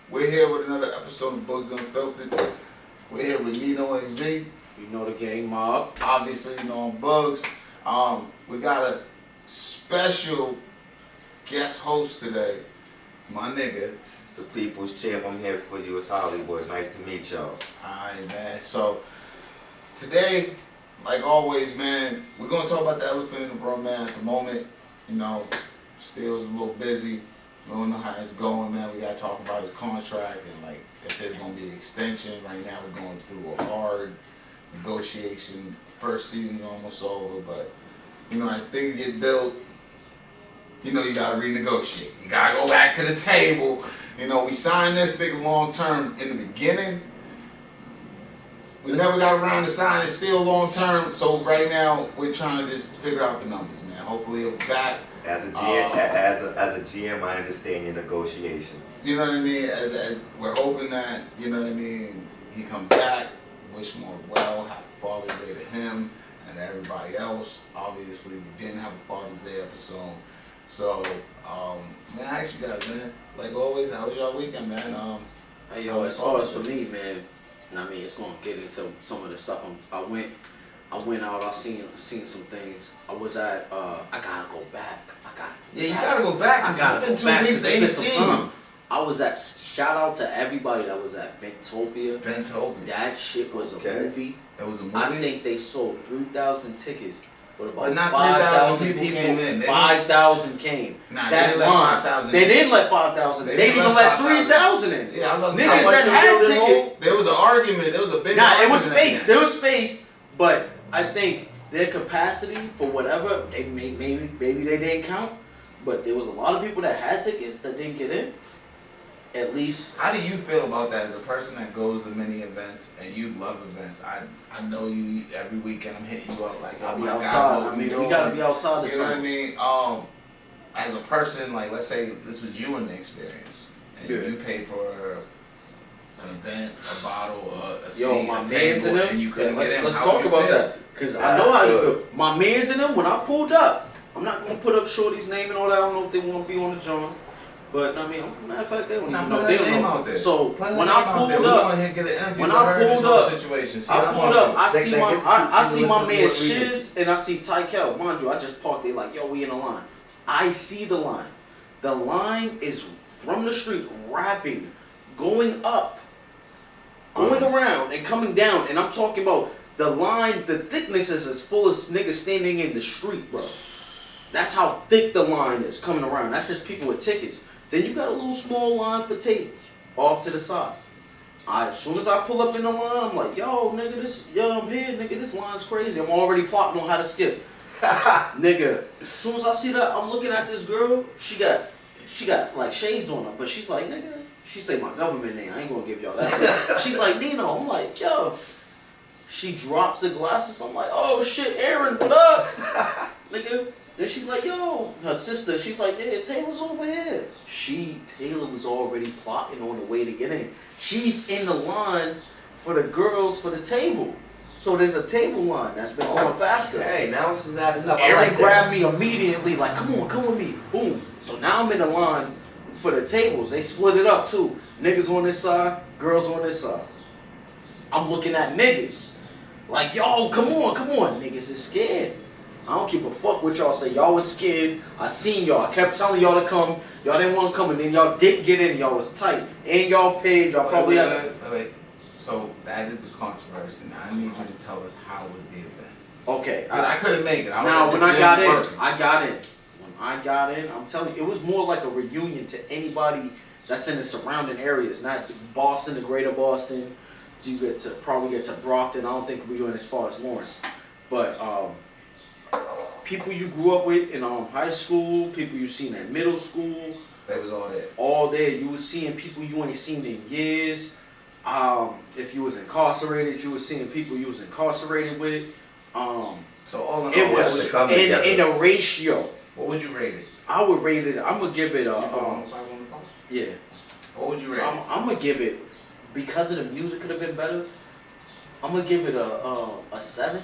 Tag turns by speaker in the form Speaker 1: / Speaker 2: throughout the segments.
Speaker 1: We're here with another episode of Boogz Unfiltred. We're here with Nino and V.
Speaker 2: You know the gang mob.
Speaker 1: Obviously, you know I'm Boogz. We got a special guest host today, my nigga.
Speaker 3: It's the people's champ. I'm here for you. It's Hollywood. Nice to meet y'all.
Speaker 1: Alright, man. So, today, like always, man, we're going to talk about the elephant in the room, man. At the moment, you know, Steele's a little busy. We don't know how it's going, man. We got to talk about his contract and, like, if there's going to be an extension. Right now, we're going through a hard negotiation. First season's almost over, but, you know, as things get built, you know, you got to renegotiate. You got to go back to the table. You know, we signed this thing long term in the beginning. We never got around to signing Steele long term, so right now we're trying to just figure out the numbers, man. Hopefully, if that
Speaker 3: As a GM, I understand your negotiations.
Speaker 1: you know what I mean. We're hoping that you know what I mean. He comes back. Wish more well. Happy Father's Day to him and everybody else. Obviously, we didn't have a Father's Day episode, so man, I ask you guys, man. Like always, how was y'all weekend, man?
Speaker 2: Hey yo, as far as for me, man, I mean it's gonna get into some of the stuff. I went out. I seen some things. I was at. I gotta go back.
Speaker 1: You gotta go back.
Speaker 2: I gotta
Speaker 1: it's
Speaker 2: go
Speaker 1: been 2
Speaker 2: back.
Speaker 1: weeks. They ain't seen you.
Speaker 2: I was at. Shout out to everybody that was at Bentopia. That shit was a movie.
Speaker 1: It was a movie.
Speaker 2: I think they sold 3,000 tickets, but
Speaker 1: But
Speaker 2: about
Speaker 1: not
Speaker 2: 5,000
Speaker 1: 3,000
Speaker 2: people
Speaker 1: came in.
Speaker 2: 5,000 came.
Speaker 1: Nah,
Speaker 2: That
Speaker 1: they didn't let
Speaker 2: line.
Speaker 1: 5,000
Speaker 2: They
Speaker 1: in.
Speaker 2: didn't let 5,000 in. They didn't even let 3,000 in.
Speaker 1: Yeah, I was
Speaker 2: Niggas that had tickets.
Speaker 1: There was an argument. There was a big
Speaker 2: Nah, it
Speaker 1: argument.
Speaker 2: was space. There was space, but I think their capacity for whatever they maybe they didn't count, but there was a lot of people that had tickets that didn't get in. At least.
Speaker 1: How do you feel about that as a person that goes to many events and you love events? I know you every weekend. I'm hitting you up like,
Speaker 2: I'll be
Speaker 1: my
Speaker 2: outside.
Speaker 1: God, what
Speaker 2: I mean,
Speaker 1: we
Speaker 2: we gotta be outside.
Speaker 1: You know what I mean? As a person, like let's say this was you in the experience, and you paid for an event, a bottle, a seat,
Speaker 2: my
Speaker 1: a table,
Speaker 2: mans in them.
Speaker 1: and you couldn't get in.
Speaker 2: Let's
Speaker 1: How
Speaker 2: talk
Speaker 1: would you
Speaker 2: about
Speaker 1: feel?
Speaker 2: that, cause I know how you feel. My mans in them. When I pulled up, I'm not gonna put up Shorty's name and all that. I don't know if they want to be on the joint. But I mean, matter of fact, they don't even know. They don't know. So when I pulled up, I see my man Shiz and I see Tykel. Mind you, I just parked there like, yo, we in a line. I see the line. The line is from the street, rapping, going up, going around, and coming down. And I'm talking about the line. The thickness is as full as niggas standing in the street, bro. That's how thick the line is coming around. That's just people with tickets. Then you got a little small line for tables off to the side. As soon as I pull up in the line, I'm like, yo, nigga, I'm here, nigga, this line's crazy. I'm already plotting on how to skip. Nigga, as soon as I see that, I'm looking at this girl, she got like shades on her, but she's like, nigga, she say my government name, I ain't gonna give y'all that. She's like, Nino, I'm like, yo. She drops the glasses, I'm like, oh shit, Aaron, what up? Nigga. Then she's like, yo, her sister, she's like, yeah, Taylor's over here. Taylor was already plotting on the way to get in. She's in the line for the girls for the table. So there's a table line that's been going faster.
Speaker 3: Hey, now this is adding up.
Speaker 2: Aaron grabbed me immediately, like, come with me. Boom. So now I'm in the line for the tables. They split it up too. Niggas on this side, girls on this side. I'm looking at niggas. Like, yo, come on. Niggas is scared. I don't give a fuck what y'all say. Y'all was scared. I seen y'all. I kept telling y'all to come. Y'all didn't want to come, and then y'all didn't get in. Y'all was tight. And y'all paid. Y'all probably
Speaker 1: wait. So that is the controversy. Now I need you to tell us how was the event.
Speaker 2: Okay.
Speaker 1: Because I couldn't make it.
Speaker 2: When I got in, When I got in, I'm telling you, it was more like a reunion to anybody that's in the surrounding areas. Not Boston, the greater Boston. So you probably get to Brockton. I don't think we went as far as Lawrence. But, people you grew up with in high school, people you seen in middle school.
Speaker 1: They was all there.
Speaker 2: All there. You was seeing people you ain't seen in years. If you was incarcerated, you was seeing people you was incarcerated with.
Speaker 1: So all in
Speaker 2: it
Speaker 1: all,
Speaker 2: was in a ratio.
Speaker 1: What would you rate it?
Speaker 2: I would rate it. I'm gonna give it a. Yeah.
Speaker 1: What would you rate it?
Speaker 2: I'm gonna give it, because of the music could have been better. I'm gonna give it a 7.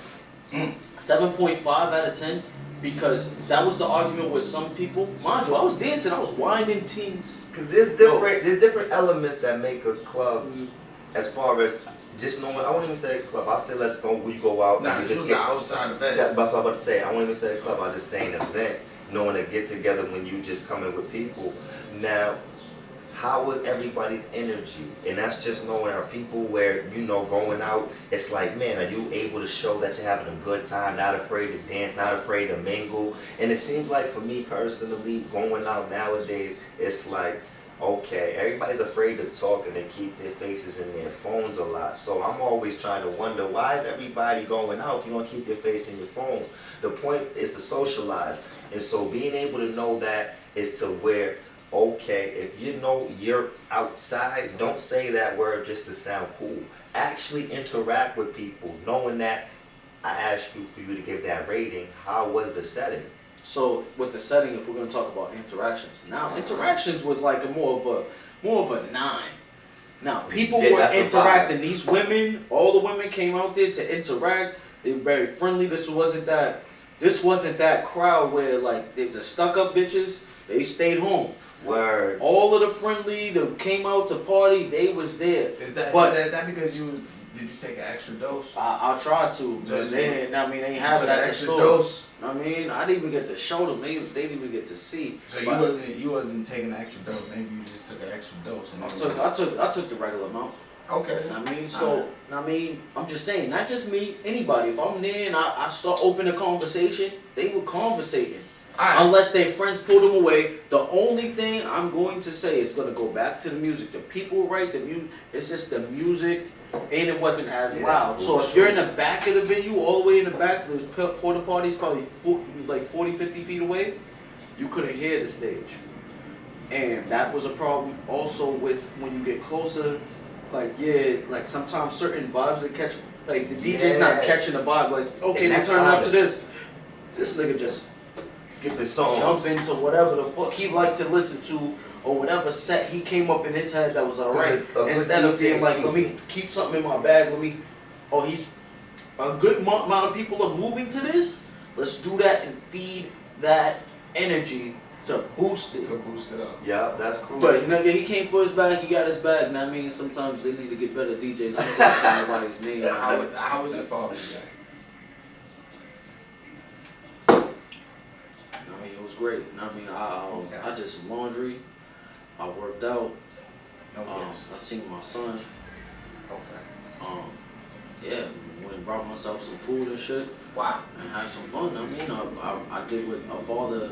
Speaker 2: 7.5 out of 10. because that was the argument with some people. Mind you, I was dancing, I was winding teens.
Speaker 3: Because there's different elements that make a club, as far as just knowing. I won't even say a club. I say let's go. We go out.
Speaker 1: Nah,
Speaker 3: and
Speaker 1: this was an outside event.
Speaker 3: Yeah, that's what I was about to say. I won't even say a club. I just saying an event. Knowing to get together when you just come in with people. Now, how was everybody's energy? And that's just knowing our people where, going out, it's like, man, are you able to show that you're having a good time, not afraid to dance, not afraid to mingle? And it seems like for me personally, going out nowadays, it's like, okay, everybody's afraid to talk and they keep their faces in their phones a lot. So I'm always trying to wonder, why is everybody going out if you're going to keep your face in your phone? The point is to socialize. And so being able to know that is to where, okay, if you know you're outside, don't say that word just to sound cool. Actually interact with people, knowing that I asked you for you to give that rating. How was the setting?
Speaker 2: So with the setting, if we're gonna talk about interactions, now interactions was like more of a 9. Now people were interacting. These women, all the women came out there to interact. They were very friendly. This wasn't that crowd where like they were the stuck up bitches. They stayed home.
Speaker 3: Word.
Speaker 2: All of the friendly that came out to party, they was there.
Speaker 1: Is that because did you take an extra dose?
Speaker 2: I tried to, but they ain't have it at the store.
Speaker 1: Dose?
Speaker 2: I didn't even get to show them. They didn't even get to see.
Speaker 1: So you wasn't taking an extra dose. Maybe you just took an extra dose.
Speaker 2: I took the regular amount.
Speaker 1: Okay.
Speaker 2: I'm just saying, not just me, anybody. If I'm there and I start opening a conversation, they were conversating. Right. Unless their friends pulled them away. The only thing I'm going to say is going to go back to the music. The people write the music. It's just the music, and it wasn't as loud. So if you're in the back of the venue, all the way in the back, there's porta potties probably 40, 50 feet away, you couldn't hear the stage. And that was a problem also with when you get closer. Like sometimes certain vibes they catch, like the DJ's not catching the vibe. Like, okay, they turn up to this. This nigga just
Speaker 3: skip his song,
Speaker 2: jump into whatever the fuck he liked to listen to, or whatever set he came up in his head that was alright. Instead of being like, let me keep something in my bag, he's a good amount of people are moving to this. Let's do that and feed that energy to boost it.
Speaker 1: Up.
Speaker 3: Yeah, that's cool.
Speaker 2: But he came for his bag, he got his bag. Now sometimes they need to get better DJs. I don't know anybody's name.
Speaker 1: How was your Father's Day?
Speaker 2: It was great. I did some laundry. I worked out. I seen my son.
Speaker 1: Okay.
Speaker 2: Yeah, went and brought myself some food and shit.
Speaker 1: Wow.
Speaker 2: And had some fun. I did what a father.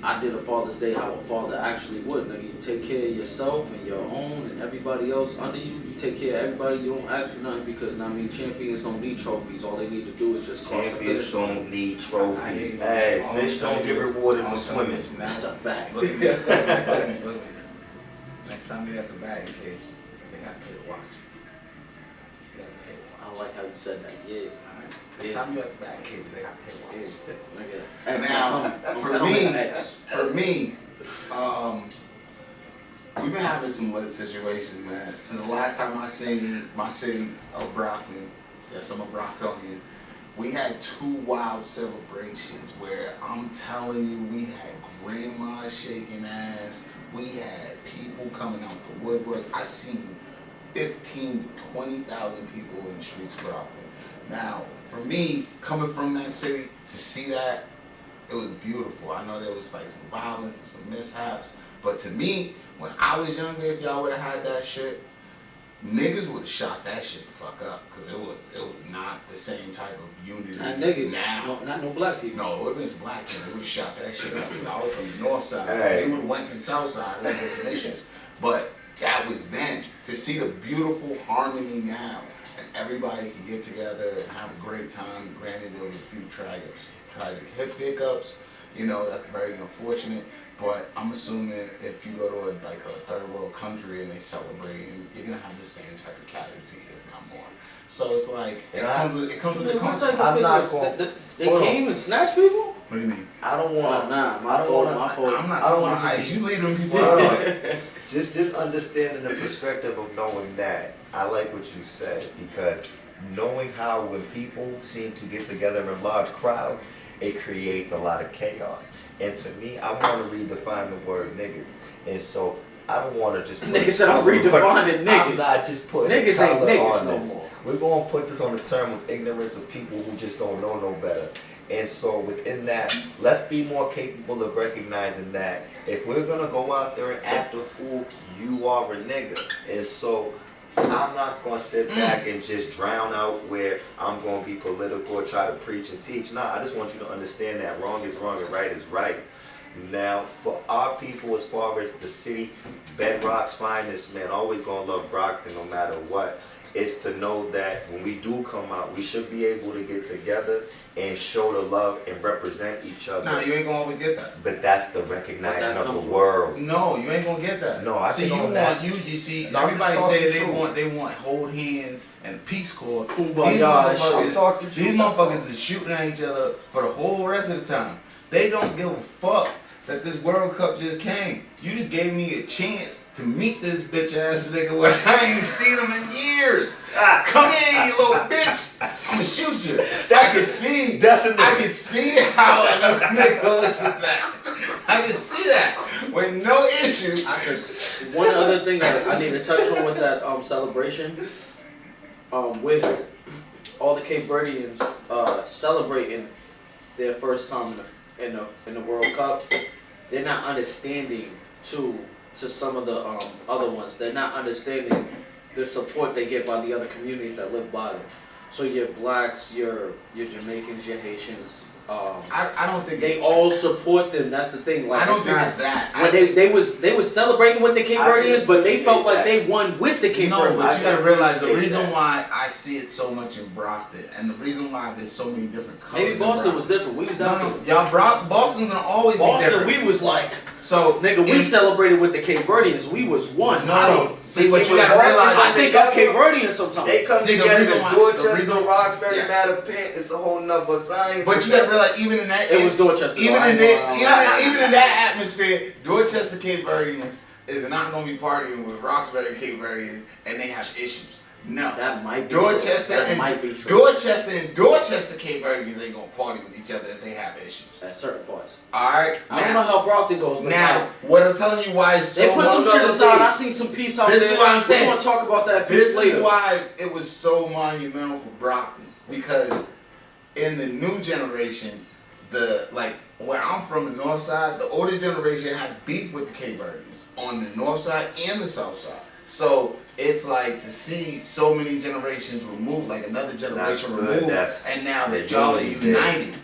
Speaker 2: I did a Father's Day how a father actually would. You take care of yourself and your own and everybody else under you. You take care of everybody. You don't ask for nothing because champions don't need trophies. All they need to do is just cross the finish.
Speaker 3: Champions don't need trophies. Hey, fish don't get rewarded for swimming.
Speaker 2: That's a fact.
Speaker 1: Look at me. Next time you have the batting cage, they got to pay to watch.
Speaker 2: I like how you said that. Yeah.
Speaker 1: Next time you have the batting cage, they got to pay to watch.
Speaker 2: Now,
Speaker 1: for me, we've been having some lit situations, man. Since the last time I seen my city of Brockton, yes, I'm a Brocktonian, we had 2 wild celebrations where I'm telling you, we had grandma shaking ass, we had people coming out the woodwork. I seen 15 to 20,000 people in the streets of Brockton. Now, for me, coming from that city, to see that, it was beautiful. I know there was like some violence and some mishaps, but to me, when I was younger, if y'all would have had that shit, niggas would have shot that shit the fuck up, because it was not the same type of unity.
Speaker 2: Not niggas.
Speaker 1: Now.
Speaker 2: Not no black people.
Speaker 1: No, it would have been some black people. They would have shot that shit up. I was from the north side.
Speaker 3: Hey.
Speaker 1: They would have went to the south side. There would have been some issues. But that was then. To see the beautiful harmony now, and everybody can get together and have a great time. Granted, there was a few tragic hiccups. That's very unfortunate. But I'm assuming if you go to a third world country and they celebrate, you're gonna have the same type of casualty, if not more. So it's like it comes with the concept.
Speaker 3: I'm not going.
Speaker 2: They came and snatched people.
Speaker 1: What do you mean?
Speaker 3: I don't want.
Speaker 2: My fault.
Speaker 1: I'm not talking about ice. You leading people.
Speaker 3: Just understanding the perspective of knowing that. I like what you said, because knowing how when people seem to get together in large crowds, it creates a lot of chaos. And to me, I want to redefine the word niggas. And so I don't want to just put
Speaker 2: niggas said I'm redefining niggas.
Speaker 3: I'm not just putting
Speaker 2: niggas ain't
Speaker 3: color
Speaker 2: niggas
Speaker 3: on
Speaker 2: no
Speaker 3: this.
Speaker 2: more.
Speaker 3: We're going to put this on the term of ignorance of people who just don't know no better. And so within that, let's be more capable of recognizing that if we're going to go out there and act a fool, you are a nigga. And so I'm not going to sit back and just drown out where I'm going to be political or try to preach and teach. Nah, I just want you to understand that wrong is wrong and right is right. Now, for our people, as far as the city, Bedrock's finest, man, always going to love Brockton no matter what. It's to know that when we do come out, we should be able to get together and show the love and represent each other.
Speaker 1: Nah, you ain't gonna always get that.
Speaker 3: But that's the recognition of the world.
Speaker 1: No, you ain't gonna get that.
Speaker 3: No, I think on that.
Speaker 1: You see,
Speaker 3: No,
Speaker 1: everybody say they want hold hands and peace corps.
Speaker 2: Kumbaya.
Speaker 1: These motherfuckers is shooting at each other for the whole rest of the time. They don't give a fuck that this World Cup just came. You just gave me a chance to meet this bitch ass nigga where I ain't seen him in years. Come in, you little bitch. I'ma shoot you. I can see how a nigga listen to that. I can see that with no issue.
Speaker 2: One other thing that I need to touch on with that celebration, with all the Cape Verdeans celebrating their first time in the World Cup, they're not understanding to some of the other ones. They're not understanding the support they get by the other communities that live by them. So your blacks, your Jamaicans, your Haitians.
Speaker 1: I don't think
Speaker 2: they all support them. That's the thing. Like,
Speaker 1: I don't think it's that.
Speaker 2: When they was celebrating with the Cape Verdeans, but they felt like they won with the Cape Verdeans.
Speaker 1: No, but you gotta realize the reason why I see it so much in Brockton, and the reason why there's so many different colors.
Speaker 2: Maybe Boston was different. We was down
Speaker 1: there. Boston's gonna always be different.
Speaker 2: We was like,
Speaker 1: so
Speaker 2: nigga, we celebrated with the Cape Verdeans. We was one.
Speaker 1: No. See what you gotta realize.
Speaker 2: I think I'm Cape Verdean sometimes.
Speaker 3: They come together in Dorchester, Roxbury, Mattapan. It's a whole nother science.
Speaker 1: But you gotta realize, even in that,
Speaker 2: it was Dorchester.
Speaker 1: Even in that atmosphere, Dorchester Cape Verdeans is not gonna be partying with Roxbury Cape Verdeans, and they have issues. No,
Speaker 2: that might be
Speaker 1: Dorchester
Speaker 2: true.
Speaker 1: and
Speaker 2: might be true.
Speaker 1: Dorchester Cape Verdeans ain't gonna party with each other if they have issues.
Speaker 2: At certain parts.
Speaker 1: Alright.
Speaker 2: I don't know how Brockton goes, but
Speaker 1: now what I'm telling you why it's so
Speaker 2: they put some shit aside. I seen some peace out there.
Speaker 1: This is what I'm saying.
Speaker 2: We wanna talk about that peace later.
Speaker 1: This is why it was so monumental for Brockton. Because in the new generation, where I'm from, the north side, the older generation had beef with the Cape Verdeans on the north side and the south side. So it's like to see so many generations removed, like another generation removed, and now that y'all are united.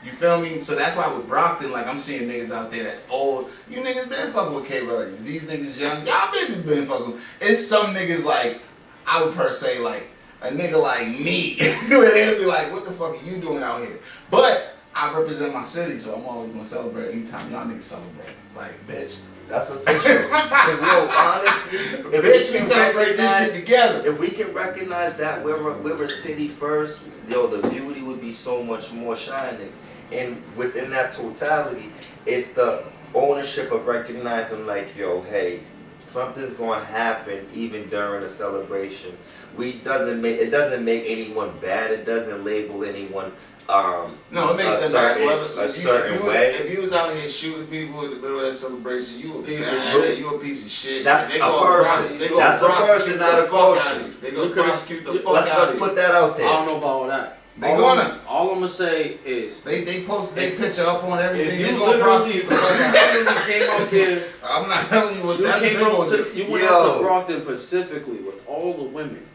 Speaker 1: You feel me? So that's why with Brockton, like I'm seeing niggas out there that's old. You niggas been fucking with Cape Verdeans. These niggas young. Y'all niggas been fucking with. It's some niggas like, I would per se like, a nigga like me. They'll be like, what the fuck are you doing out here? But I represent my city, so I'm always gonna celebrate anytime y'all niggas celebrate. Like, bitch.
Speaker 3: That's official. Because, yo, honestly,
Speaker 1: if we celebrate this shit together.
Speaker 3: If we can recognize that we're a city first, yo, the beauty would be so much more shining. And within that totality, it's the ownership of recognizing, like, yo, hey, something's going to happen even during a celebration. It doesn't make anyone bad. It doesn't label anyone
Speaker 1: no, it makes sense.
Speaker 3: A certain way.
Speaker 1: If you was out here shooting people in the middle of that celebration, you a piece of shit. You a piece of shit.
Speaker 3: That's a person. That's a person, not a culture.
Speaker 1: They gonna prosecute the fuck out of you.
Speaker 3: Let's put that out there.
Speaker 2: I don't know about all that. All I'm gonna say is
Speaker 1: they post their picture up on everything.
Speaker 2: If
Speaker 1: they gonna prosecute the fuck out of you.
Speaker 2: Came out here.
Speaker 1: I'm not telling you what that
Speaker 2: you went out to Brockton specifically with all the women.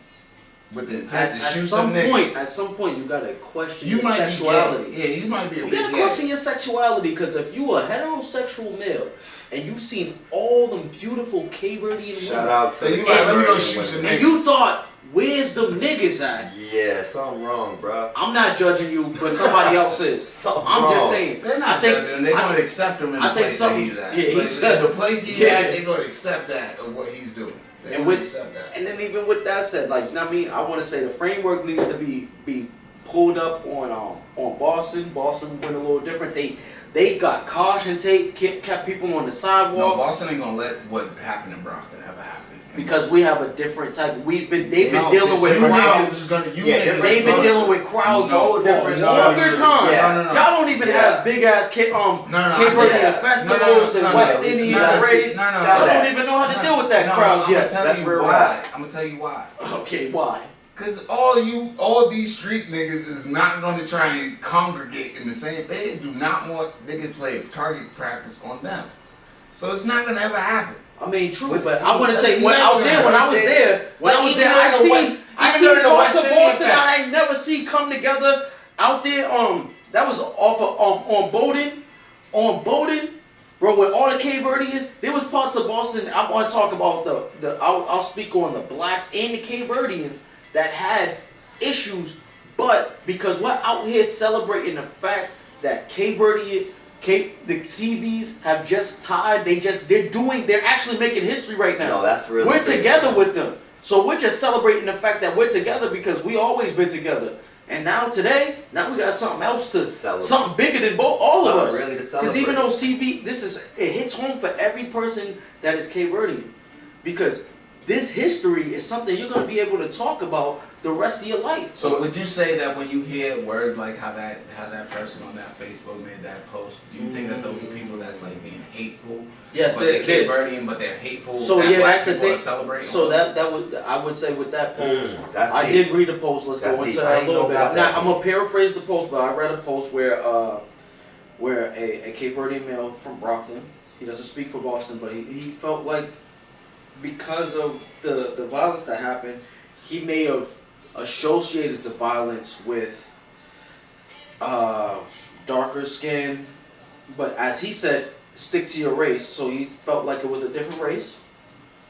Speaker 1: With the intent to shoot some niggas.
Speaker 2: At some point, you gotta question your sexuality.
Speaker 1: You might be.
Speaker 2: You gotta question your sexuality, because if you a heterosexual male and you've seen all them beautiful Cape Verdean women,
Speaker 3: shout out to
Speaker 1: you let me go shoot some niggas.
Speaker 2: And you thought, where's the niggas at?
Speaker 3: Yeah, something wrong, bro.
Speaker 2: I'm not judging you, but somebody else is. I'm just saying.
Speaker 1: They're not judging him. They're gonna accept him in the place that he's at. The place he's at, they're gonna accept that of what he's doing.
Speaker 2: And then even with that said, like, I mean, I want to say the framework needs to be pulled up on Boston. Boston went a little different. They got caution tape, kept people on the sidewalks.
Speaker 1: No, Boston ain't gonna let what happened in Brockton ever happen.
Speaker 2: Because we have a different type. They've been dealing with crowds. They've been dealing with crowds for a longer time. Y'all don't even have big ass Cape Verdean festivals and West Indian parades. Y'all don't even know how to deal with that crowd yet.
Speaker 1: That's real why. I'm gonna tell you why.
Speaker 2: Okay, why?
Speaker 1: Cause all these street niggas is not gonna try and congregate in the same. They do not want niggas play target practice on them. So it's not gonna ever happen.
Speaker 2: I mean, true, but I want to say when I was there, I see parts of Boston that I ain't never see come together out there. That was off of on Bowdoin, bro. With all the Cape Verdeans, there was parts of Boston. I want to talk about I'll speak on the blacks and the Cape Verdeans that had issues, but because we're out here celebrating the fact that the CVs have just tied. They're actually making history right now.
Speaker 3: No, that's really.
Speaker 2: We're together with them, so we're just celebrating the fact that we're together because we always been together. And now we got something else to celebrate. Something bigger than all of us.
Speaker 3: Really to celebrate.
Speaker 2: Because even though CV, it hits home for every person that is Cape Verdean, because this history is something you're gonna be able to talk about the rest of your life.
Speaker 1: So would you say that when you hear words like how that person on that Facebook made that post, do you think that those are people that's like being hateful?
Speaker 2: Yes,
Speaker 1: they're Cape Verdean, but they're hateful.
Speaker 2: So
Speaker 1: that
Speaker 2: that's the thing.
Speaker 1: So
Speaker 2: I would say with that post,
Speaker 3: I
Speaker 2: did read a post. Let's go into that a little bit. I'm gonna paraphrase the post, but I read a post where a Cape Verdean male from Brockton, he doesn't speak for Boston, but he felt like because of the violence that happened, he may have associated the violence with darker skin, but as he said, stick to your race. So he felt like it was a different race,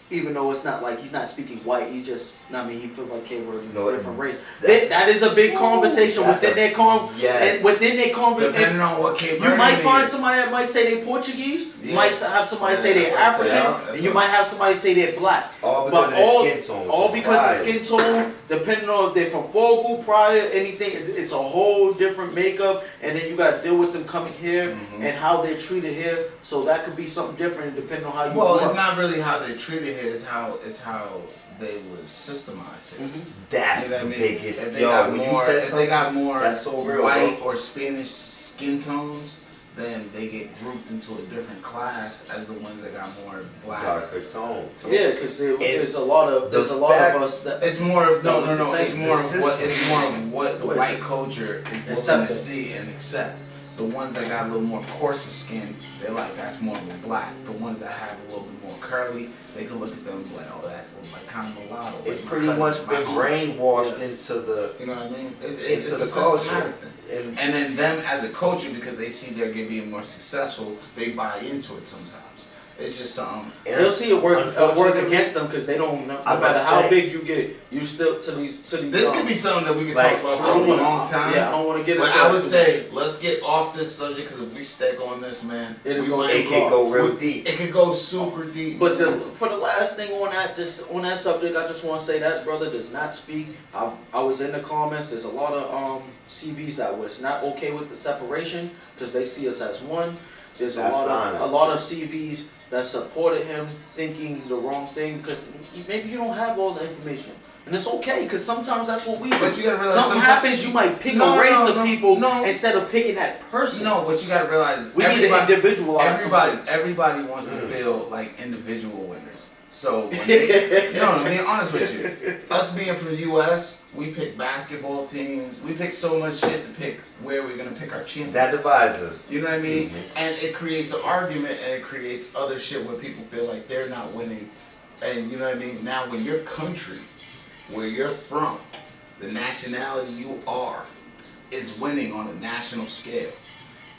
Speaker 2: even though it's not like he's not speaking white. He just, he feels like Cape Verdean is a different race. That is a big conversation within their conversation.
Speaker 1: Depending on what Cape Verdean
Speaker 2: you might find somebody that might say they're Portuguese. You might have somebody say they're African, and you might have somebody say they're black.
Speaker 3: All because of their skin tone.
Speaker 2: All because of skin tone, depending on if they're from Fogle, Prior, anything. It's a whole different makeup, and then you got to deal with them coming here and how they're treated here. So that could be something different depending on how you.
Speaker 1: Well, it's not really how they're treated here. It's how they would systemize it.
Speaker 3: That's
Speaker 1: the
Speaker 3: biggest.
Speaker 1: If they got more
Speaker 3: that's so real,
Speaker 1: white or Spanish skin tones, then they get grouped into a different class as the ones that got more black,
Speaker 3: darker tone.
Speaker 2: Yeah, because there's a lot of us that
Speaker 1: it's more of It's more of what the white culture is looking to see and accept. The ones that got a little more coarser skin, they're like, that's more of a black. The ones that have a little bit more curly, they can look at them like, oh, that's like kind of mulatto.
Speaker 3: It's pretty much been brainwashed into the.
Speaker 1: You know what I mean? It's
Speaker 3: into
Speaker 1: a
Speaker 3: the culture.
Speaker 1: Thing. And then them as a culture, because they see they're being more successful, they buy into it sometimes. It's just something.
Speaker 2: They'll see it work against them because they don't know. No matter how big you get, you still to these.
Speaker 1: This could be something that we could talk about for a long time.
Speaker 2: Yeah, I don't want to get into.
Speaker 1: But I would say let's get off this subject because if we stick on this, man,
Speaker 3: it could go real deep.
Speaker 1: It could go super deep.
Speaker 2: But for the last thing on that subject, I just want to say that brother does not speak. I was in the comments. There's a lot of CVs that was not okay with the separation because they see us as one. There's a lot of CVs that supported him thinking the wrong thing because maybe you don't have all the information. And it's okay because sometimes that's what we do.
Speaker 1: But you gotta realize
Speaker 2: something happens, you might pick a race of people instead of picking that person.
Speaker 1: No, what you gotta realize is
Speaker 2: we need to individualize.
Speaker 1: Everybody wants to feel like individual winners. So when they, I'm being honest with you. Us being from the U.S., we pick basketball teams. We pick so much shit to pick where we're gonna pick our champions.
Speaker 3: That divides us.
Speaker 1: You know what I mean? And it creates an argument and it creates other shit where people feel like they're not winning. And you know what I mean? Now when your country, where you're from, the nationality you are, is winning on a national scale,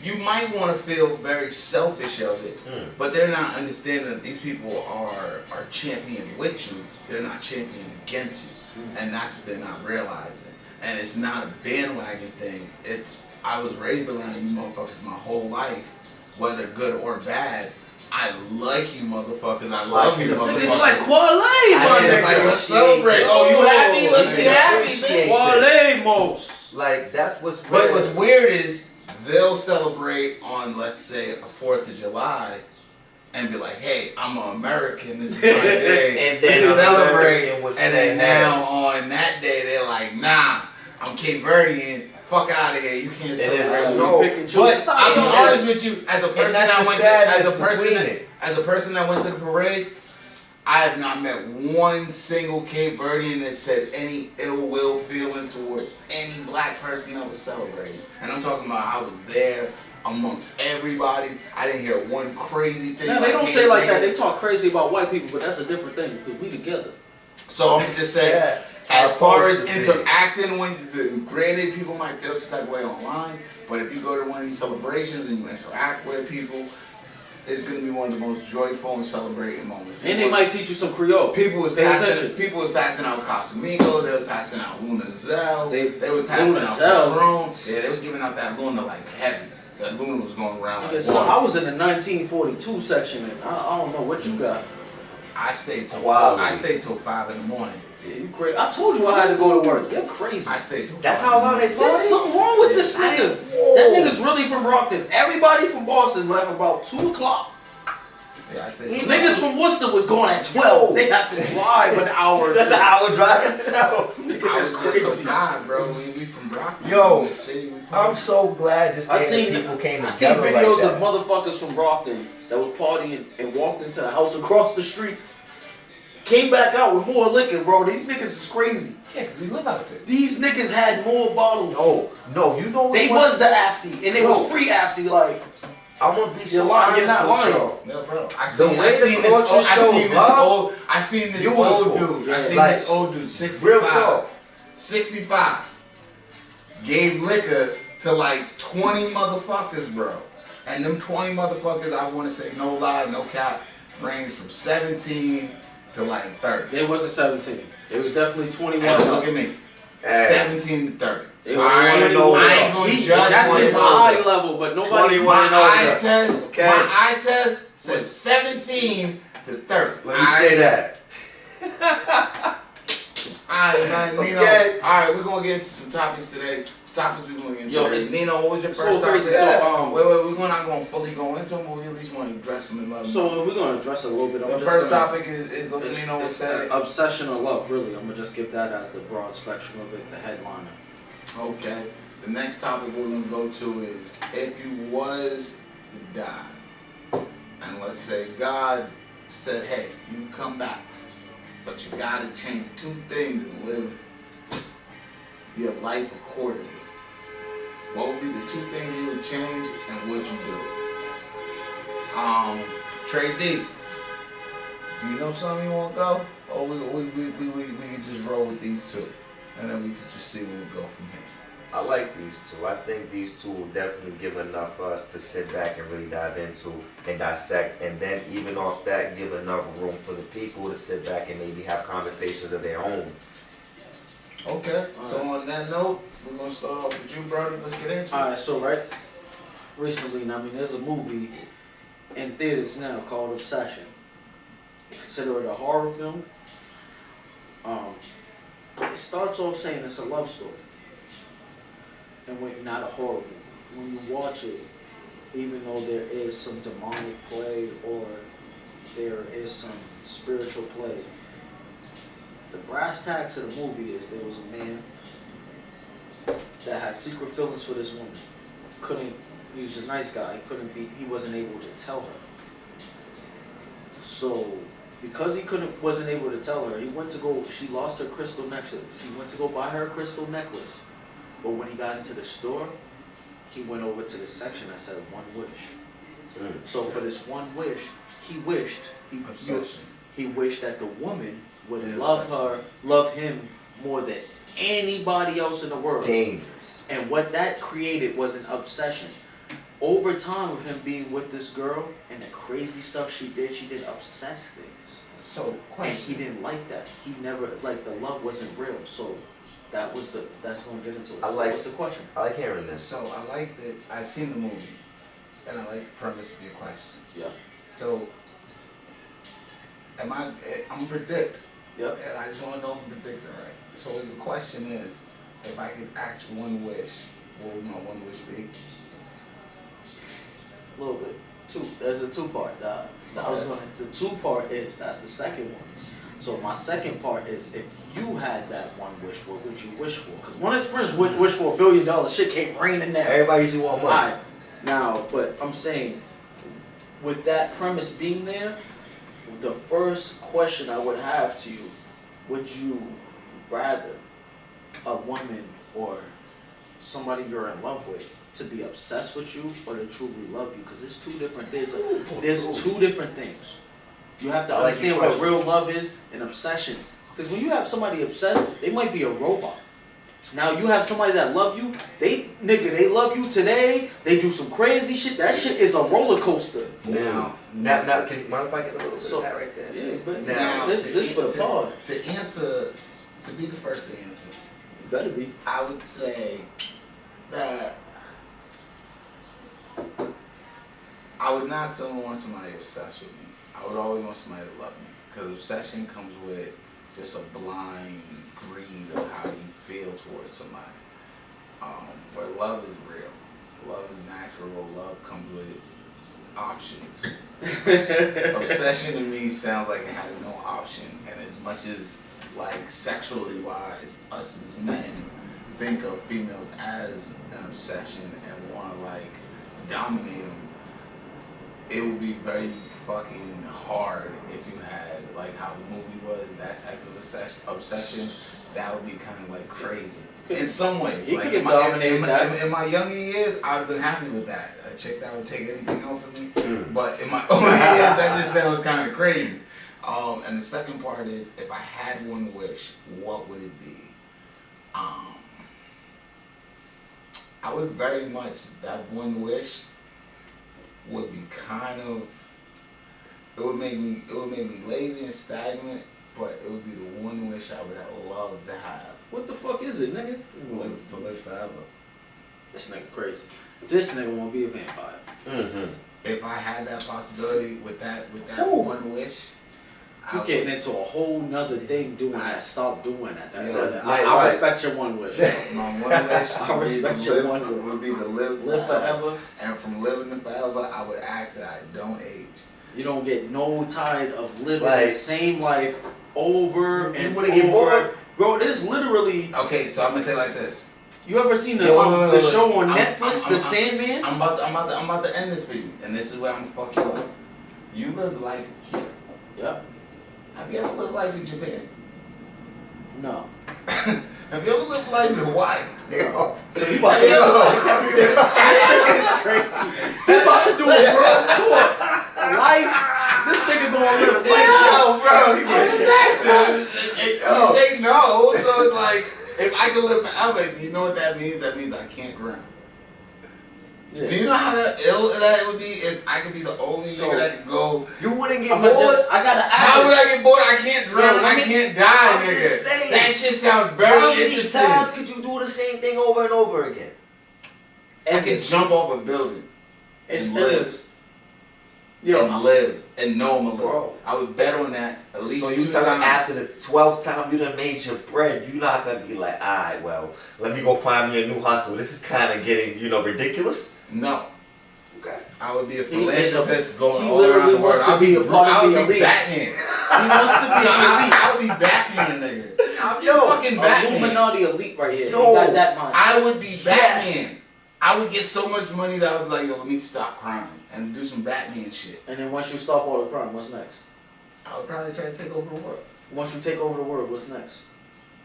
Speaker 1: you might want to feel very selfish of it, but they're not understanding that these people are championing with you. They're not championing against you, and that's what they're not realizing. And it's not a bandwagon thing. I was raised around you motherfuckers my whole life, whether good or bad. I like you motherfuckers. I love you motherfuckers.
Speaker 2: It's like Qualay, man.
Speaker 1: It's like, let's celebrate. Oh, you happy? Let's be happy, bitch.
Speaker 2: Qualay most.
Speaker 3: Like, that's what's weird.
Speaker 1: But what's weird is they'll celebrate on, let's say, a 4th of July and be like, hey, I'm an American, this is my day,
Speaker 3: and then
Speaker 1: celebrate. And
Speaker 3: and
Speaker 1: then now on that day, they're like, nah, I'm Cape Verdean, fuck out of here, you can't celebrate.
Speaker 3: No,
Speaker 1: but I'll be honest with you, as a person that went as a person that went to the parade, I have not met one single Cape Verdean that said any ill will feelings towards any black person that was celebrating. And I'm talking about I was there amongst everybody. I didn't hear one crazy thing.
Speaker 2: No, they don't say like that. They talk crazy about white people, but that's a different thing because we together.
Speaker 1: So I'm just saying, as far as interacting, granted, people might feel some type of way online, but if you go to one of these celebrations and you interact with people, it's going to be one of the most joyful and celebrating moments.
Speaker 2: And they might teach you some Creole.
Speaker 1: People was passing out Casamigo. They was passing out Luna Zell. They was passing out Patron. Yeah, they was giving out that Luna like heavy. That Luna was going around like
Speaker 2: so I was in the 1942 section, and I don't know what you got.
Speaker 1: I stayed till 5 in the morning.
Speaker 2: Yeah, you crazy. I told you I had to go to work. You're crazy.
Speaker 1: I stayed till 5.
Speaker 3: That's how long they party?
Speaker 2: There's something wrong with this nigga. That nigga's really from Brockton. Everybody from Boston left about 2 o'clock.
Speaker 1: Yeah, I stayed.
Speaker 2: Niggas from Worcester was going at 12. They had to drive an hour.
Speaker 3: That's an hour drive itself.
Speaker 1: Niggas is crazy. God, bro. We from Brockton.
Speaker 3: Yo,
Speaker 1: in the city,
Speaker 3: I'm so glad just people came together.
Speaker 2: I seen videos
Speaker 3: like
Speaker 2: of motherfuckers from Brockton that was partying and walked into the house across the street. Came back out with more liquor, bro. These niggas is crazy.
Speaker 1: Yeah, because we live out there.
Speaker 2: These niggas had more bottles.
Speaker 3: No, you know what?
Speaker 2: They was the afty, and they was free afty, like.
Speaker 3: I'm gonna be
Speaker 2: so honest with y'all.
Speaker 1: No, bro. I
Speaker 3: seen
Speaker 1: this old dude, 65.
Speaker 3: Real talk.
Speaker 1: 65. Gave liquor to like 20 motherfuckers, bro. And them 20 motherfuckers, I want to say, no lie, no cap, ranged from 17 to like 30.
Speaker 2: They wasn't 17. It was definitely 21.
Speaker 1: Hey, look at me. 17 to 30.
Speaker 2: It was I ain't going to judge. That's his eye level, but nobody.
Speaker 1: My eye test says 17 to 30.
Speaker 3: Let me say that.
Speaker 1: Alright, man, Nino. Okay. Alright, we're gonna get into some topics today. Topics we're gonna get into today. Nino, what was your first topic? We're not gonna fully go into them, but we at least want to address them and love them.
Speaker 2: So if we're gonna address it a little bit,
Speaker 1: the first topic is Nino will say
Speaker 2: obsession or love. Really, I'm gonna just give that as the broad spectrum of it, the headliner.
Speaker 1: Okay. The next topic we're gonna go to is if you was to die, and let's say God said, "Hey, you come back, but you gotta change 2 things and live your life accordingly." What would be the 2 things you would change, and would you do? Trey D, do you know something you want to go? Or we can just roll with these 2, and then we can just see where we go from here.
Speaker 3: I like these 2. I think these 2 will definitely give enough for us to sit back and really dive into and dissect, and then even off that, give enough room for the people to sit back and maybe have conversations of their own.
Speaker 1: Okay, so on that note, we're going to start off with you, brother. Let's get into it.
Speaker 2: Alright, so recently, there's a movie in theaters now called Obsession. Consider it a horror film. It starts off saying it's a love story. And not a horror movie. When you watch it, even though there is some demonic play or there is some spiritual play, the brass tacks of the movie is there was a man that had secret feelings for this woman. He was just a nice guy. He wasn't able to tell her. So, because he wasn't able to tell her, she lost her crystal necklace. He went to go buy her a crystal necklace. But when he got into the store, he went over to the section that said 1 wish. So for this 1 wish, he wished that the woman would love him more than anybody else in the world.
Speaker 3: Dangerous.
Speaker 2: And what that created was an obsession. Over time with him being with this girl and the crazy stuff she did obsess things.
Speaker 1: So, question.
Speaker 2: And he didn't like that. He never, the love wasn't real. So that's going to get into it. What's the question?
Speaker 3: I like hearing this.
Speaker 1: So I like that. I've seen the movie, and I like the premise of your question.
Speaker 2: Yeah.
Speaker 1: So, I'm gonna predict.
Speaker 2: Yep.
Speaker 1: And I just want to know if I'm predicting right. So the question is, if I could ask for 1 wish, what would my 1 wish be?
Speaker 2: A little bit. There's a two-part. The 2-part is, that's the second one. So my second part is, if you had that one wish, what would you wish for? Because one of his friends would wish for $1 billion. Shit came raining down.
Speaker 3: Everybody usually want money.
Speaker 2: Alright, now, but I'm saying, with that premise being there, the first question I would have to you, would you rather a woman or somebody you're in love with to be obsessed with you or to truly love you? Because there's two different things. You have to understand what real love is and obsession. Because when you have somebody obsessed, they might be a robot. Now you have somebody that love you, they love you today, they do some crazy shit. That shit is a roller coaster.
Speaker 3: Now, can you mind if I get a little bit of that right there?
Speaker 2: Yeah, but
Speaker 3: now,
Speaker 2: this for the pod.
Speaker 1: To be the first to answer,
Speaker 2: You better be.
Speaker 1: I would say that I would not want somebody obsessed with me. I would always want somebody to love me, because obsession comes with just a blind greed of how you feel towards somebody. Where love is real, love is natural, love comes with options. Obsession to me sounds like it has no option, and as much as like sexually wise, us as men think of females as an obsession and want to like dominate them, it would be very fucking hard if you had like how the movie was, that type of obsession. That would be kind of like crazy in some ways.
Speaker 2: You
Speaker 1: like
Speaker 2: could get dominated.
Speaker 1: In my younger years, I'd have been happy with that. A chick that would take anything out from me. But in my older years, that just sounds kind of crazy. And the second part is, if I had one wish, what would it be? I would very much, that one wish would be kind of, it would make me lazy and stagnant, but it would be the one wish I would love to have.
Speaker 2: What the fuck is it, nigga?
Speaker 1: To live forever.
Speaker 2: This nigga crazy. This nigga wanna be a vampire.
Speaker 3: Mm-hmm.
Speaker 1: If I had that possibility with that
Speaker 2: Ooh.
Speaker 1: one wish,
Speaker 2: You getting into a whole nother thing doing that. Stop doing that.
Speaker 3: Yeah,
Speaker 2: I respect your one wish.
Speaker 1: my one wish
Speaker 2: I respect your one wish.
Speaker 1: would be to live
Speaker 2: forever.
Speaker 1: And from living to forever, I would ask that I don't age.
Speaker 2: You don't get no tired of living
Speaker 3: Like,
Speaker 2: the same life over and over.
Speaker 3: wouldn't get bored?
Speaker 2: Bro, this literally.
Speaker 1: Okay, so I'm gonna say like this.
Speaker 2: You ever seen the show on Netflix, The Sandman?
Speaker 1: I'm about to end this for you, and this is where I'm gonna fuck you up. You live life here.
Speaker 2: Yep.
Speaker 1: Have you ever lived life in Japan?
Speaker 2: No.
Speaker 1: Have you ever lived life in Hawaii?
Speaker 2: No. So you about to this nigga is crazy. He about to do a world tour. Life. This nigga gonna live life.
Speaker 1: Yo, bro. You say no, so it's like, if I could live forever, do you know what that means? That means I can't drown.
Speaker 2: Yeah.
Speaker 1: Do you know how ill that would be if I could be the only nigga that could go?
Speaker 3: You wouldn't get bored?
Speaker 2: I gotta ask.
Speaker 1: How would I get bored? I can't drown. I can't die,
Speaker 3: I'm
Speaker 1: nigga.
Speaker 3: just saying.
Speaker 1: That shit sounds very
Speaker 3: How many
Speaker 1: interesting.
Speaker 3: times could you do the same thing over and over again?
Speaker 1: I could jump off a building and live. And live and know I'm gonna live. I would bet on that at least
Speaker 3: so
Speaker 1: 2
Speaker 3: you tell
Speaker 1: times.
Speaker 3: me after the 12th time you done made your bread, you're not gonna be like, alright, well, let me go find me a new hustle. This is kind of getting, ridiculous.
Speaker 1: No.
Speaker 3: Okay.
Speaker 1: I would be a philanthropist going
Speaker 2: he
Speaker 1: all around the
Speaker 2: literally
Speaker 1: world.
Speaker 2: wants to be a part of the elite.
Speaker 1: Batman.
Speaker 2: He wants to be elite.
Speaker 1: I would be Batman, nigga. I'll be
Speaker 2: Yo,
Speaker 1: fucking Batman.
Speaker 2: Illuminati elite right here.
Speaker 3: Yo,
Speaker 2: You got that mindset.
Speaker 1: I would be Batman. I would get so much money that I would be like, yo, let me stop crime and do some Batman shit.
Speaker 2: And then once you stop all the crime, what's next?
Speaker 1: I would probably try to take over the world.
Speaker 2: Once you take over the world, what's next?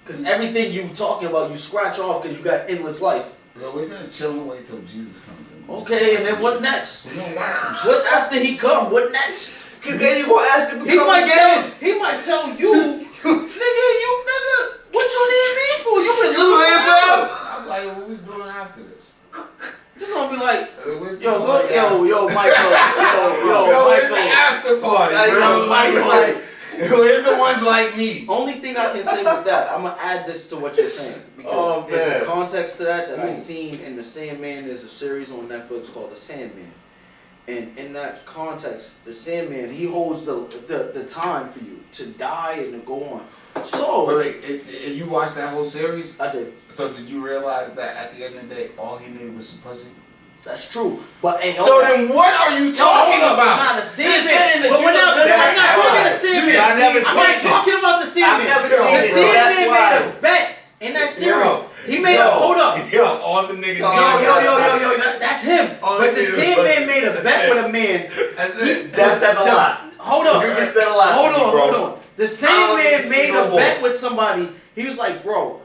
Speaker 2: Because everything you talking about, you scratch off because you got endless life.
Speaker 1: Yo, we're gonna chill and wait till Jesus comes in.
Speaker 2: Okay, and then what next?
Speaker 1: We're gonna watch some shit.
Speaker 2: What after he come? What next?
Speaker 3: Because then you gonna ask him to
Speaker 2: He
Speaker 3: come
Speaker 2: might
Speaker 3: again.
Speaker 2: tell you, nigga, what you need me for? You been
Speaker 1: You
Speaker 2: living
Speaker 1: live
Speaker 2: forever.
Speaker 1: forever? I'm like, what we doing after this?
Speaker 2: You're gonna be like,
Speaker 1: Michael.
Speaker 2: yo, Michael.
Speaker 1: It's the after party, bro.
Speaker 2: Michael.
Speaker 1: It's the ones like me.
Speaker 2: Only thing I can say with that, I'm gonna add this to what you're saying because there's a context to that I've seen in The Sandman. There's a series on Netflix called The Sandman, and in that context, The Sandman, he holds the time for you to die and to go on. So
Speaker 1: Wait, you watched that whole series?
Speaker 2: I did.
Speaker 1: So did you realize that at the end of the day, all he needed was some pussy?
Speaker 2: That's true. But hey,
Speaker 1: So then what are you talking about?
Speaker 2: Nah, the
Speaker 1: You're saying
Speaker 2: Sandman.
Speaker 1: that
Speaker 2: But
Speaker 1: you're
Speaker 2: we're not talking the
Speaker 3: I've
Speaker 2: Sandman.
Speaker 3: never
Speaker 2: I'm
Speaker 3: seen
Speaker 2: not
Speaker 3: it.
Speaker 2: talking about the Sandman.
Speaker 3: I've never
Speaker 2: The
Speaker 3: seen it, bro.
Speaker 2: Sandman
Speaker 3: That's
Speaker 2: made
Speaker 3: why.
Speaker 2: a bet in that series.
Speaker 1: Yo,
Speaker 2: He made a hold up.
Speaker 1: Yo, all the niggas.
Speaker 2: Yo, that's him.
Speaker 1: All
Speaker 2: But
Speaker 1: the
Speaker 2: the
Speaker 1: niggas-
Speaker 2: Sandman made a bet with a man.
Speaker 1: That's it.
Speaker 3: That says a lot.
Speaker 2: Hold on.
Speaker 3: You just said a lot.
Speaker 2: Hold
Speaker 3: to me,
Speaker 2: on,
Speaker 3: bro.
Speaker 2: hold on. The
Speaker 3: I
Speaker 2: same
Speaker 3: don't need
Speaker 2: man
Speaker 3: to
Speaker 2: made
Speaker 3: see no
Speaker 2: a
Speaker 3: more.
Speaker 2: bet with somebody. He was like, bro,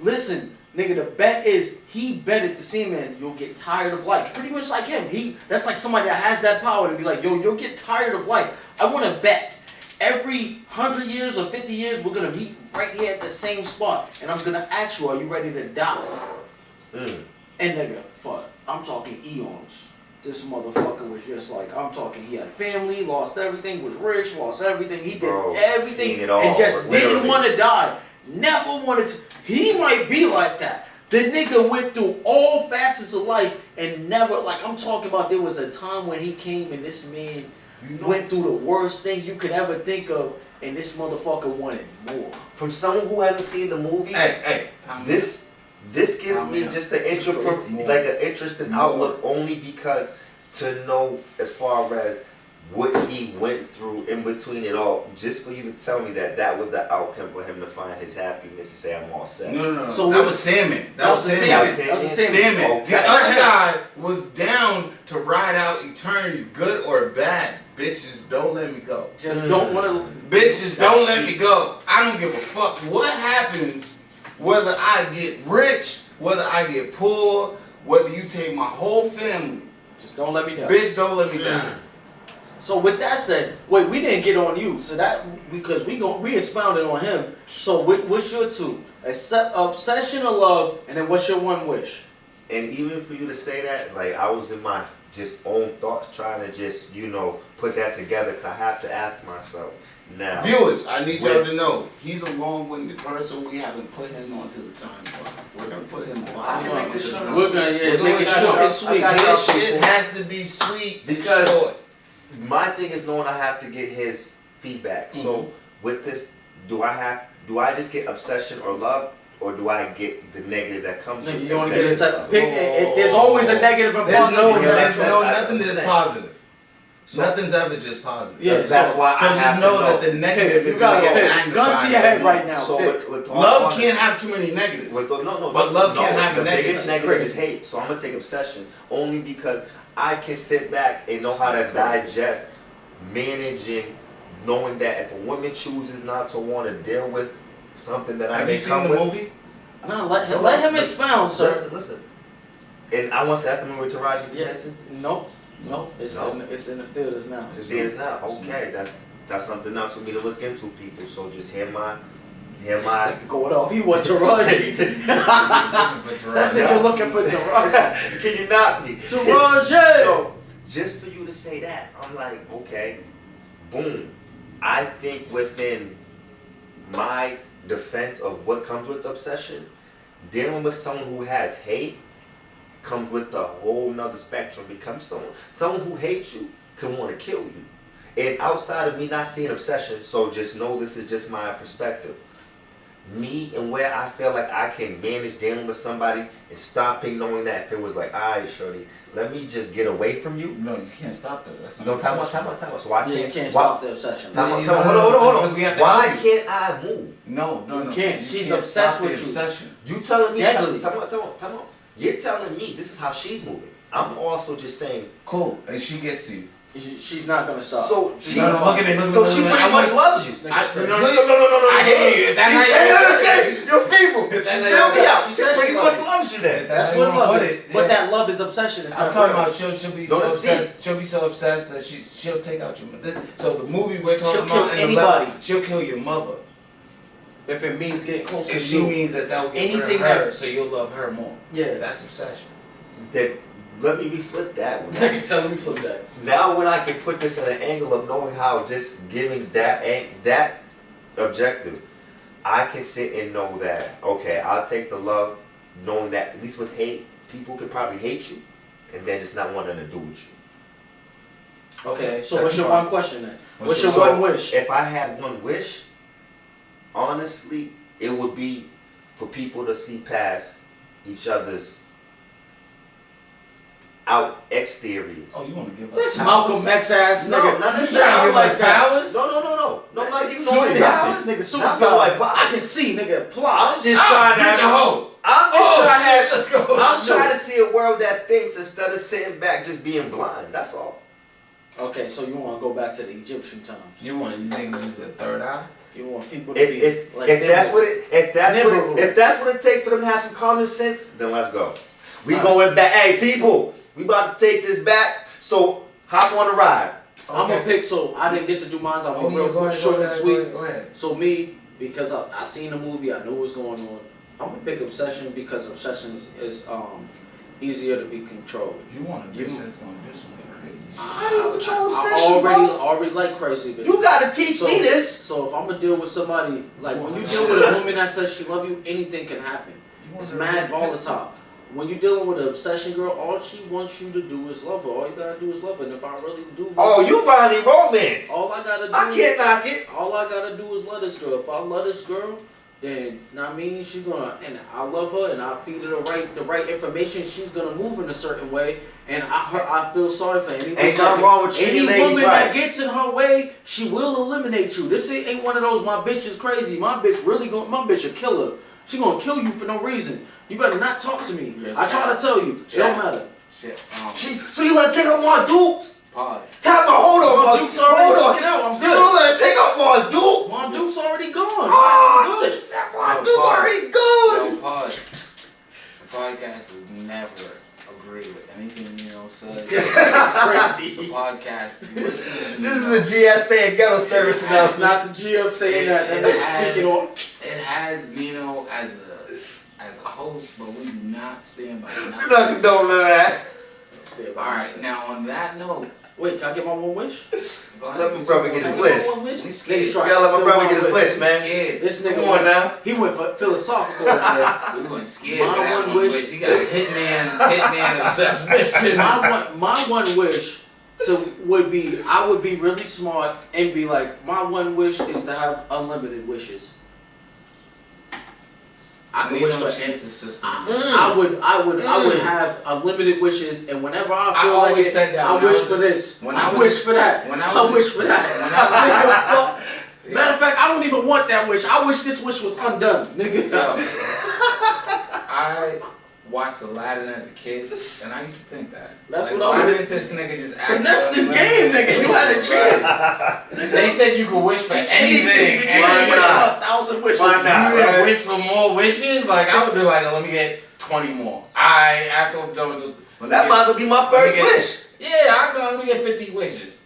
Speaker 2: listen, nigga, the bet is he betted the same man, you'll get tired of life. Pretty much like him. That's like somebody that has that power to be like, yo, you'll get tired of life. I want to bet every 100 years or 50 years we're gonna meet right here at the same spot, and I'm gonna ask you, are you ready to die? And nigga, fuck, I'm talking eons. This motherfucker was just like, I'm talking, he had a family, lost everything, was rich, lost everything, he did
Speaker 3: Bro,
Speaker 2: everything,
Speaker 3: seen it all,
Speaker 2: and just
Speaker 3: literally.
Speaker 2: didn't want to die. Never wanted to. He might be like that. The nigga went through all facets of life and never, like, I'm talking about there was a time when he came and this man went through the worst thing you could ever think of, and this motherfucker wanted more.
Speaker 3: From someone who hasn't seen the movie,
Speaker 1: Hey,
Speaker 3: this gives me just an interesting outlook only because to know as far as what he went through in between it all, just for you to tell me that was the outcome for him to find his happiness and say I'm all set.
Speaker 1: No.
Speaker 2: So
Speaker 1: that was Sandman.
Speaker 2: That was the Sandman.
Speaker 1: Sandman.
Speaker 3: Okay.
Speaker 1: The other guy was down to ride out eternity's good or bad. Bitches, don't let me go.
Speaker 2: Just don't want to.
Speaker 1: Bitches, don't let me go. I don't give a fuck what happens, whether I get rich, whether I get poor, whether you take my whole family.
Speaker 2: Just don't let me die.
Speaker 1: Bitch, don't let me die.
Speaker 2: So with that said, wait, we didn't get on you. So that because we expounded on him. So what's your two? Obsession or love, and then what's your one wish?
Speaker 3: And even for you to say that, like I was in my just own thoughts trying to just, put that together because I have to ask myself now.
Speaker 1: Viewers, I need y'all to know, he's a long-winded person. We haven't put him onto the time clock. We're going to put him
Speaker 3: I can
Speaker 1: on
Speaker 3: make this
Speaker 1: to the
Speaker 3: short.
Speaker 1: time.
Speaker 2: We're gonna make it
Speaker 1: I
Speaker 2: short
Speaker 1: know.
Speaker 2: and sweet.
Speaker 3: I got
Speaker 1: This shit has to be sweet
Speaker 3: Because-
Speaker 1: and short.
Speaker 3: My thing is knowing I have to get his feedback. So with this, do I just get obsession or love, or do I get the negative that comes with
Speaker 2: Nigga, you want to get
Speaker 3: obsession?
Speaker 2: a pick? There's always a negative and
Speaker 1: There's
Speaker 2: positive.
Speaker 1: nothing that is positive. Nothing's ever just positive.
Speaker 2: Yeah,
Speaker 3: That's why
Speaker 1: So
Speaker 3: I
Speaker 1: just
Speaker 3: have to
Speaker 1: know
Speaker 3: know.
Speaker 1: that the negative
Speaker 2: You
Speaker 1: is
Speaker 2: got
Speaker 1: going to
Speaker 2: a
Speaker 1: get
Speaker 2: pick. Gun to
Speaker 1: magnified.
Speaker 2: your head right now.
Speaker 3: So
Speaker 2: pick.
Speaker 3: with
Speaker 1: Love can't have too many negatives.
Speaker 3: But
Speaker 1: love can't have
Speaker 3: the
Speaker 1: a negative.
Speaker 3: biggest negative is hate. So I'm gonna take obsession only because I can sit back and know how to digest managing, knowing that if a woman chooses not to want to deal with something that I
Speaker 1: Have
Speaker 3: may
Speaker 1: you seen
Speaker 3: come
Speaker 1: the
Speaker 3: with.
Speaker 1: movie?
Speaker 2: No, let him expound, sir.
Speaker 3: Listen. And I want to ask the movie with Taraji
Speaker 2: Yeah.
Speaker 3: Henson.
Speaker 2: Nope. It's
Speaker 3: No.
Speaker 2: it's in the theaters now.
Speaker 3: It's theaters now. Okay, that's something else for me to look into, people. So just hear my.
Speaker 2: This nigga going off. He want Taraji. That
Speaker 1: Yeah.
Speaker 2: nigga looking for Taraji.
Speaker 3: Can you knock me?
Speaker 2: Taraji.
Speaker 3: So, just for you to say that, I'm like, okay, boom. I think within my defense of what comes with obsession, dealing with someone who has hate comes with a whole nother spectrum. Becomes someone who hates you can want to kill you. And outside of me not seeing obsession, so just know this is just my perspective. Me and where I feel like I can manage dealing with somebody and stopping knowing that if it was like, alright, shorty, let me just get away from you.
Speaker 1: No, you can't stop that. That's
Speaker 3: No, time out. So I
Speaker 2: You
Speaker 3: can't.
Speaker 2: can't
Speaker 3: why-
Speaker 2: stop the obsession.
Speaker 3: Time out.
Speaker 1: No,
Speaker 3: Hold on.
Speaker 1: because we have to
Speaker 3: Why
Speaker 1: help you.
Speaker 3: can't I move?
Speaker 1: No.
Speaker 2: You can't. She's
Speaker 1: can't
Speaker 2: obsessed
Speaker 1: stop the
Speaker 2: with you.
Speaker 1: obsession.
Speaker 3: You telling me?
Speaker 2: Deadly.
Speaker 3: Time out. You're telling me this is how she's moving. I'm also just saying.
Speaker 1: Cool. And she gets to you.
Speaker 2: She's not gonna stop.
Speaker 3: So
Speaker 2: She's
Speaker 3: she,
Speaker 2: not
Speaker 1: look
Speaker 2: gonna
Speaker 1: at it.
Speaker 3: so she pretty much loves you.
Speaker 2: This nigga's crazy.
Speaker 1: No.
Speaker 3: I
Speaker 1: hear you. That's how you
Speaker 3: understand. Your people.
Speaker 1: That's
Speaker 3: She
Speaker 1: how
Speaker 3: sells
Speaker 1: you-
Speaker 3: me out.
Speaker 2: she
Speaker 3: She
Speaker 2: says
Speaker 3: pretty
Speaker 2: she
Speaker 3: much
Speaker 2: loves you.
Speaker 3: loves you then.
Speaker 2: That's
Speaker 1: how
Speaker 2: what
Speaker 1: you wanna
Speaker 2: love
Speaker 1: put
Speaker 2: is.
Speaker 1: it.
Speaker 2: But
Speaker 1: Yeah.
Speaker 2: that love is obsession. It's
Speaker 1: I'm
Speaker 2: not
Speaker 1: talking
Speaker 2: real.
Speaker 1: about she'll be
Speaker 3: Don't
Speaker 1: so
Speaker 3: it's deep.
Speaker 1: obsessed. She'll be so obsessed that she'll take out your mother. So the movie we're talking
Speaker 2: She'll
Speaker 1: about,
Speaker 2: kill
Speaker 1: and the love,
Speaker 2: anybody.
Speaker 1: she'll kill your mother.
Speaker 2: If it means getting close to
Speaker 1: If she
Speaker 2: you.
Speaker 1: means that will get rid of
Speaker 2: Anything
Speaker 1: her,
Speaker 2: else.
Speaker 1: so you'll love her more.
Speaker 2: Yeah.
Speaker 1: That's obsession.
Speaker 3: Then let me reflect that one.
Speaker 2: Nigga, so let me flip that.
Speaker 3: Now when I can put this in an angle of knowing how just giving that objective, I can sit and know that, okay, I'll take the love, knowing that at least with hate, people can probably hate you and then just not want nothing to do with you.
Speaker 2: Okay, so what's your one question then? What's your
Speaker 3: So,
Speaker 2: one wish?
Speaker 3: If I had one wish, honestly, it would be for people to see past each other's out exteriors.
Speaker 1: Oh, you want to give us
Speaker 2: This Malcolm X ass
Speaker 3: No,
Speaker 2: nigga.
Speaker 3: not
Speaker 1: You
Speaker 3: necessarily.
Speaker 1: trying to give
Speaker 2: like
Speaker 1: us
Speaker 2: that.
Speaker 1: powers?
Speaker 3: No. I'm not giving no
Speaker 1: Superpowers?
Speaker 3: powers.
Speaker 2: Nigga, super
Speaker 3: Not no white powers.
Speaker 2: I can see, nigga, plot.
Speaker 3: I'm just trying to
Speaker 1: get your hoe.
Speaker 3: I'm just
Speaker 1: Oh,
Speaker 3: trying to
Speaker 1: shit,
Speaker 3: have.
Speaker 1: let's go.
Speaker 3: I'm trying to see a world that thinks instead of sitting back just being blind. That's all.
Speaker 2: Okay, so you want to go back to the Egyptian times.
Speaker 1: You want niggas to use the third eye?
Speaker 2: You want people to be
Speaker 3: If
Speaker 2: like
Speaker 3: that's what it if
Speaker 2: Never.
Speaker 3: that's what it takes for them to have some common sense, then let's go. We
Speaker 1: All
Speaker 3: going back. Hey people, we about to take this back. So hop on the ride.
Speaker 2: I'm gonna pick. So I didn't get to do mine. So I'm
Speaker 1: Oh,
Speaker 2: real
Speaker 1: yeah, go
Speaker 2: quick,
Speaker 1: ahead,
Speaker 2: short
Speaker 1: go
Speaker 2: and
Speaker 1: ahead,
Speaker 2: sweet.
Speaker 1: Go ahead.
Speaker 2: So me, because I seen the movie, I knew what was going on. I'm gonna pick Obsession because Obsession is easier to be controlled.
Speaker 1: You want a bitch that's gonna do some crazy shit.
Speaker 3: How do you control
Speaker 2: I
Speaker 3: obsession,
Speaker 2: already like crazy bitches.
Speaker 3: You gotta teach me this.
Speaker 2: So if I'm gonna deal with somebody, like when you
Speaker 1: Wow.
Speaker 2: deal with a woman that says she love you, anything can happen.
Speaker 1: You want
Speaker 2: It's
Speaker 1: her
Speaker 2: mad
Speaker 1: to be pissed?
Speaker 2: volatile. When you're dealing with an obsession girl, all she wants you to do is love her. All you gotta do is love her. And if I really do love
Speaker 3: Oh,
Speaker 2: her,
Speaker 3: you finally romance.
Speaker 2: all I gotta do
Speaker 3: I can't knock it.
Speaker 2: all I gotta do is love this girl. If I love this girl, then I mean she's gonna, and I love her and I feed her the right information, she's gonna move in a certain way, and I feel sorry for any
Speaker 3: Ain't nothing wrong with treating
Speaker 2: any
Speaker 3: ladies
Speaker 2: woman
Speaker 3: right.
Speaker 2: that gets in her way, she will eliminate you. This ain't one of those my bitch is crazy. My bitch my bitch a killer. She gonna kill you for no reason. You better not talk to me.
Speaker 1: Yeah,
Speaker 2: I try to tell you. It don't matter.
Speaker 1: Shit.
Speaker 3: So you let her take off my dukes?
Speaker 1: Pause.
Speaker 3: Time to hold on,
Speaker 2: My
Speaker 3: bud.
Speaker 2: Duke's already
Speaker 3: Hold on.
Speaker 2: taken out. I'm
Speaker 3: You
Speaker 2: good.
Speaker 3: don't let her take off my duke?
Speaker 2: My Duke's already gone.
Speaker 3: Oh,
Speaker 2: I'm good.
Speaker 3: you said my
Speaker 1: Yo,
Speaker 3: duke
Speaker 1: pause.
Speaker 3: already
Speaker 1: Yo,
Speaker 3: gone.
Speaker 1: pause. The podcast has never agreed with anything Nino said.
Speaker 2: This is
Speaker 1: The
Speaker 2: crazy.
Speaker 1: podcast. Listen to
Speaker 3: This is
Speaker 1: Nino.
Speaker 3: a GSA and ghetto service
Speaker 2: That's
Speaker 3: announcement.
Speaker 2: not the GF saying that. That nigga speaking on.
Speaker 1: It has Nino as a host, but we do not stand by
Speaker 3: You're
Speaker 1: nothing.
Speaker 3: not condone that.
Speaker 1: All right, now on that note,
Speaker 2: Wait, can I get my one wish?
Speaker 1: go ahead.
Speaker 3: Let my brother get his
Speaker 2: Can I
Speaker 3: wish.
Speaker 2: get my one wish?
Speaker 1: We scared.
Speaker 2: Niggas
Speaker 3: You
Speaker 2: try
Speaker 3: gotta let my
Speaker 2: to
Speaker 3: brother
Speaker 2: steal
Speaker 3: get his
Speaker 2: my
Speaker 3: wish, man.
Speaker 1: Scared.
Speaker 2: This nigga
Speaker 3: Come on now.
Speaker 2: He went for philosophical over there.
Speaker 1: We went scared
Speaker 2: My
Speaker 1: for that
Speaker 2: one
Speaker 1: one
Speaker 2: wish-
Speaker 1: wish. You got a hitman obsessed bitch.
Speaker 2: My one wish would be I would be really smart and be like, my one wish is to have unlimited wishes. I can wish for
Speaker 1: Nino changed
Speaker 2: anything.
Speaker 1: the system.
Speaker 2: I would have unlimited wishes, and whenever I feel
Speaker 1: I
Speaker 2: like
Speaker 1: always
Speaker 2: it,
Speaker 1: said that
Speaker 2: I
Speaker 1: when I
Speaker 2: wish
Speaker 1: was-
Speaker 2: for this.
Speaker 1: when
Speaker 2: I
Speaker 1: I was-
Speaker 2: wish for that.
Speaker 1: when I
Speaker 2: I
Speaker 1: was-
Speaker 2: wish for that.
Speaker 1: when I was-
Speaker 2: Nigga, matter of fact, I don't even want that wish. I wish this wish was undone, nigga.
Speaker 1: Yo, I watched Aladdin as a kid, and I used to think that.
Speaker 2: That's
Speaker 1: like,
Speaker 2: what I
Speaker 1: why
Speaker 2: would-
Speaker 1: didn't this nigga just
Speaker 2: Finesse the
Speaker 1: actually-
Speaker 2: game, nigga. You had a chance.
Speaker 1: They said you could wish for anything.
Speaker 2: You
Speaker 1: and
Speaker 2: wish
Speaker 1: I-
Speaker 2: for 1,000 wishes.
Speaker 3: Why not?
Speaker 1: You would wish for more wishes? Like, I would be like, let me get 20 more. After I'm done with
Speaker 3: Well, that might as well be my first
Speaker 1: Let me get-
Speaker 3: wish.
Speaker 1: Yeah, let me get 50 wishes.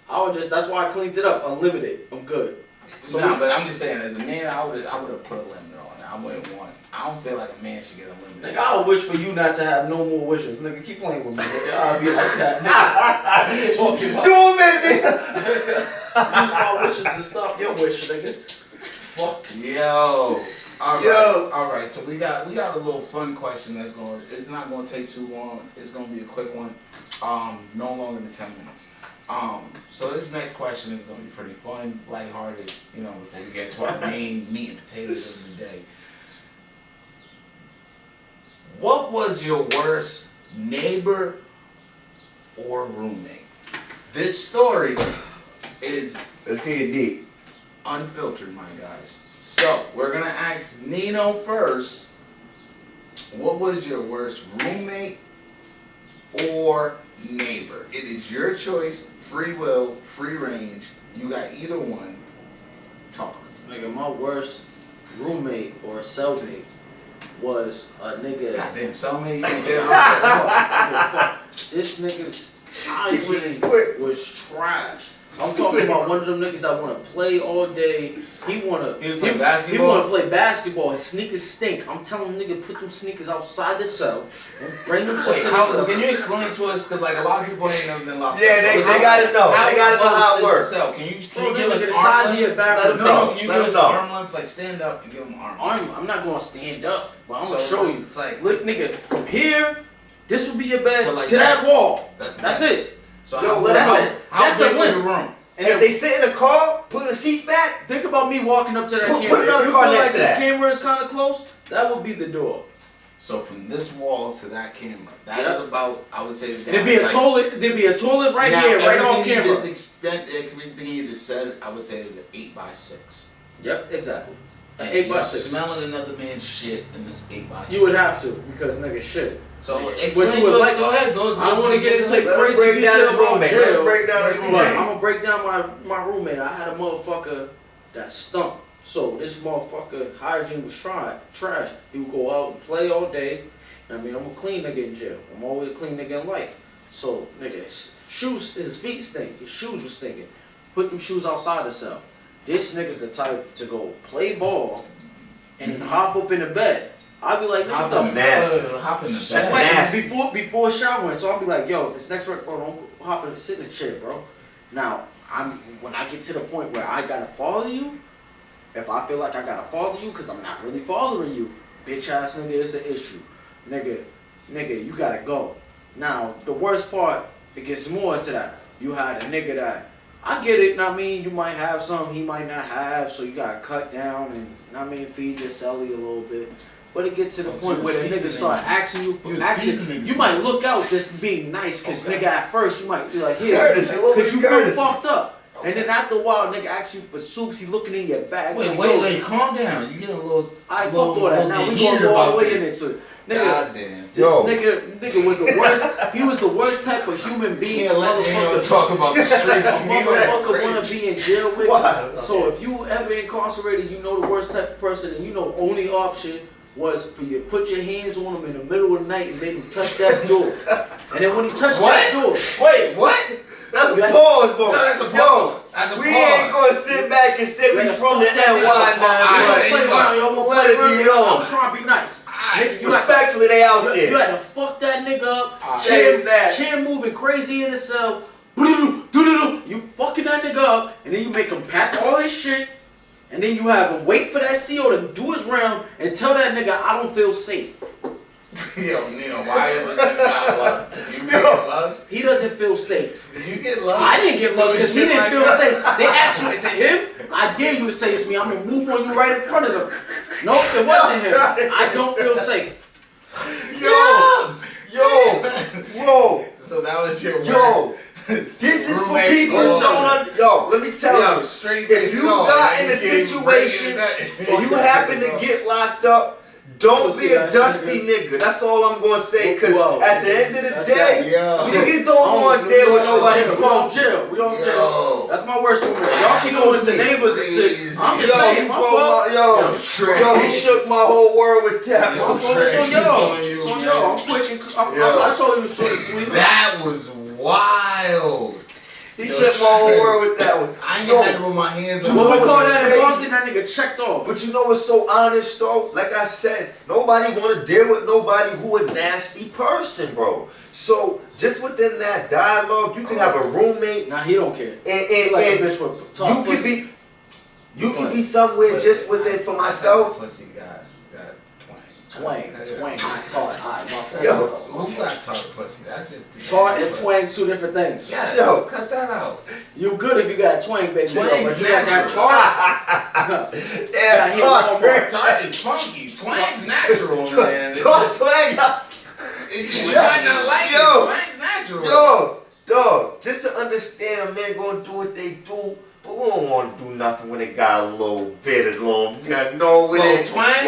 Speaker 2: That's why I cleaned it up. Unlimited. I'm good. So
Speaker 1: Nah, but I'm just saying, as a man, I would have put a limit on it. I wouldn't want. I don't feel like a man should get a limit.
Speaker 2: Nigga, I would wish for you not to have no more wishes. Nigga, keep playing with me, nigga. I'll be like that, nigga. What you talking about?
Speaker 3: Do it, baby.
Speaker 2: Use my wishes to stop your wish, nigga. Fuck.
Speaker 1: Yo. All right.
Speaker 3: Yo.
Speaker 1: All right. So we got a little fun question that's going. It's not going to take too long. It's going to be a quick one. No longer than 10 minutes. So this next question is going to be pretty fun, lighthearted. You know, before we get to our main meat and potatoes of the day. What was your worst neighbor or roommate? This story is
Speaker 3: Let's get deep.
Speaker 1: unfiltered, my guys. So we're gonna ask Nino first. What was your worst roommate or neighbor? It is your choice, free will, free range. You got either one. Talk.
Speaker 2: Nigga, my worst roommate or cellmate was a nigga.
Speaker 1: Goddamn, cellmate, you think they're
Speaker 2: This nigga's
Speaker 3: He went
Speaker 2: hygiene
Speaker 3: quick.
Speaker 2: was trash. I'm talking about one of them niggas that want to play all day. He
Speaker 1: He was playing
Speaker 2: He
Speaker 1: basketball?
Speaker 2: want to play basketball. His sneakers stink. I'm telling him, nigga, put them sneakers outside the cell and bring them to the
Speaker 1: Wait, how,
Speaker 2: cell.
Speaker 1: can you explain to us? Because like a lot of people ain't never been locked
Speaker 3: Yeah,
Speaker 1: up.
Speaker 3: they
Speaker 1: So
Speaker 3: gotta know. They gotta know
Speaker 1: close
Speaker 3: how it
Speaker 1: is
Speaker 3: works.
Speaker 1: the cell? Can you
Speaker 2: Bro,
Speaker 1: give us
Speaker 2: nigga, the
Speaker 1: arm
Speaker 2: size of
Speaker 1: length?
Speaker 2: your
Speaker 3: Let
Speaker 2: bathroom.
Speaker 3: him know.
Speaker 1: No, can you
Speaker 3: Let
Speaker 1: give
Speaker 3: him
Speaker 1: us
Speaker 3: know.
Speaker 1: arm length? Like stand up and give him arm.
Speaker 2: I'm not gonna stand up, but I'm gonna
Speaker 1: So,
Speaker 2: show you.
Speaker 1: it's like-
Speaker 2: Look, nigga, from here, this would be your bed
Speaker 1: So, like
Speaker 2: to that wall.
Speaker 1: That's
Speaker 2: That's it.
Speaker 1: So
Speaker 3: Yo,
Speaker 1: how,
Speaker 3: let
Speaker 2: that's
Speaker 1: how,
Speaker 2: it.
Speaker 1: how
Speaker 2: That's the
Speaker 1: big is
Speaker 2: limit.
Speaker 1: the room?
Speaker 2: And
Speaker 3: If
Speaker 2: if
Speaker 3: they sit in the car, put the seats back.
Speaker 2: think about me walking up to that
Speaker 3: Put
Speaker 2: camera,
Speaker 3: another
Speaker 2: if you
Speaker 3: car
Speaker 2: feel
Speaker 3: next
Speaker 2: like
Speaker 3: to
Speaker 2: this
Speaker 3: that.
Speaker 2: camera is kind of close, that would be the door.
Speaker 1: So from this wall to that camera, that is about, I would say,
Speaker 2: there'd be a toilet. There'd be a toilet right here, right on camera.
Speaker 1: Everything you just said, I would say is an 8x6.
Speaker 2: Yep, exactly. An
Speaker 1: And
Speaker 2: 8x6.
Speaker 1: Smelling another man's shit in this 8x6.
Speaker 2: You would have to because nigga shit.
Speaker 1: So
Speaker 2: explain what you would like.
Speaker 1: Go ahead. Go.
Speaker 2: I don't want to get into crazy details about jail. But I'm gonna break down my roommate. I had a motherfucker that stunk. So this motherfucker hygiene was trash. He would go out and play all day. I mean, I'm a clean nigga in jail. I'm always a clean nigga in life. So nigga, his feet stink. His shoes was stinking. Put them shoes outside the cell. This nigga's the type to go play ball and then hop up in the bed. I'll be like,
Speaker 3: hop in the bed.
Speaker 2: Before showering. So I'll be like, yo, this next record, bro, don't hop in the sit in the chair, bro. Now, when I get to the point where I gotta follow you, if I feel like I gotta follow you, cause I'm not really following you, bitch ass nigga, it's an issue. Nigga, you gotta go. Now, the worst part, it gets more into that. You had a nigga that, I get it, I mean, you might have some, he might not have, so you gotta cut down and, I mean, feed your celly a little bit. But it get to the point where the nigga start asking you might look out just being nice, cause nigga at first you might be like, here, cause you feel fucked up. Okay. And then after a while, nigga asks you for soups, he looking in your bag.
Speaker 1: Wait, calm down. You get a little.
Speaker 2: I fuck all that. Now we gonna go all the way into it. Nigga, nigga was the worst. He was the worst type of human being.
Speaker 1: Can't let anyone talk about the streets.
Speaker 2: Motherfucker wanna be in jail with. Wow. So if you ever incarcerated, you know the worst type of person, and you know only option was for you to put your hands on him in the middle of the night and make him touch that door. And then when he touched that door,
Speaker 1: wait, what?
Speaker 3: That's a pause, bro.
Speaker 1: No, that's a pause. That's a pause.
Speaker 3: We ain't gonna sit back and say we from the NY now. Let it be known.
Speaker 2: I'm trying to be nice.
Speaker 3: Nigga, respectfully, they out there.
Speaker 2: You had to fuck that nigga up. Chair moving crazy in the cell. You fucking that nigga up, and then you make him pack all his shit, and then you have him wait for that CO to do his round and tell that nigga I don't feel safe.
Speaker 1: Yo, Nino, why you not love? You get love?
Speaker 2: He doesn't feel safe.
Speaker 1: Did you get love?
Speaker 2: I didn't get love because he didn't feel safe. They asked you, is it him? I dare you to say it's me. I'm gonna move on you right in front of them. Nope, it wasn't him. I don't feel safe.
Speaker 3: Yo.
Speaker 1: So that was your worst.
Speaker 3: Yo. This is for people who don't. Yo, let me tell you. If you got in a situation and you happen to get locked up, don't be a dusty nigga. That's all I'm gonna say. Cause at the end of the day, niggas don't want there with nobody from jail.
Speaker 2: We don't jail. That's my worst one. Y'all keep going to neighbors and shit. I'm just saying, my fault.
Speaker 3: Yo, he shook my whole world with that.
Speaker 2: So yo, I'm quick and I told you it was short and sweet.
Speaker 1: That was wild.
Speaker 3: He shook my whole world with that one.
Speaker 1: I ain't had to put my hands on.
Speaker 2: What we call that in Boston? That nigga checked off.
Speaker 3: But you know what's so honest though? Like I said, nobody wanna deal with nobody who a nasty person, bro. So just within that dialogue, you can have a roommate.
Speaker 2: Nah, he don't care.
Speaker 3: And
Speaker 2: like a bitch with talk
Speaker 3: you can be somewhere just within for myself.
Speaker 1: Pussy got
Speaker 2: twang, not tart. Alright, my fault.
Speaker 3: Yo,
Speaker 1: who got tart pussy? That's just
Speaker 2: tart and twang's two different things.
Speaker 1: Yeah,
Speaker 3: yo,
Speaker 1: cut that out.
Speaker 2: You good if you got twang, baby.
Speaker 1: Twang's
Speaker 2: you got that tart.
Speaker 3: Yeah,
Speaker 1: tart is funky. Twang's natural, man.
Speaker 3: Twang.
Speaker 1: You might not like it. Twang's natural.
Speaker 3: Yo, dog. Just to understand, a man gonna do what they do. But we don't want to do nothing when it got a little bit of twang.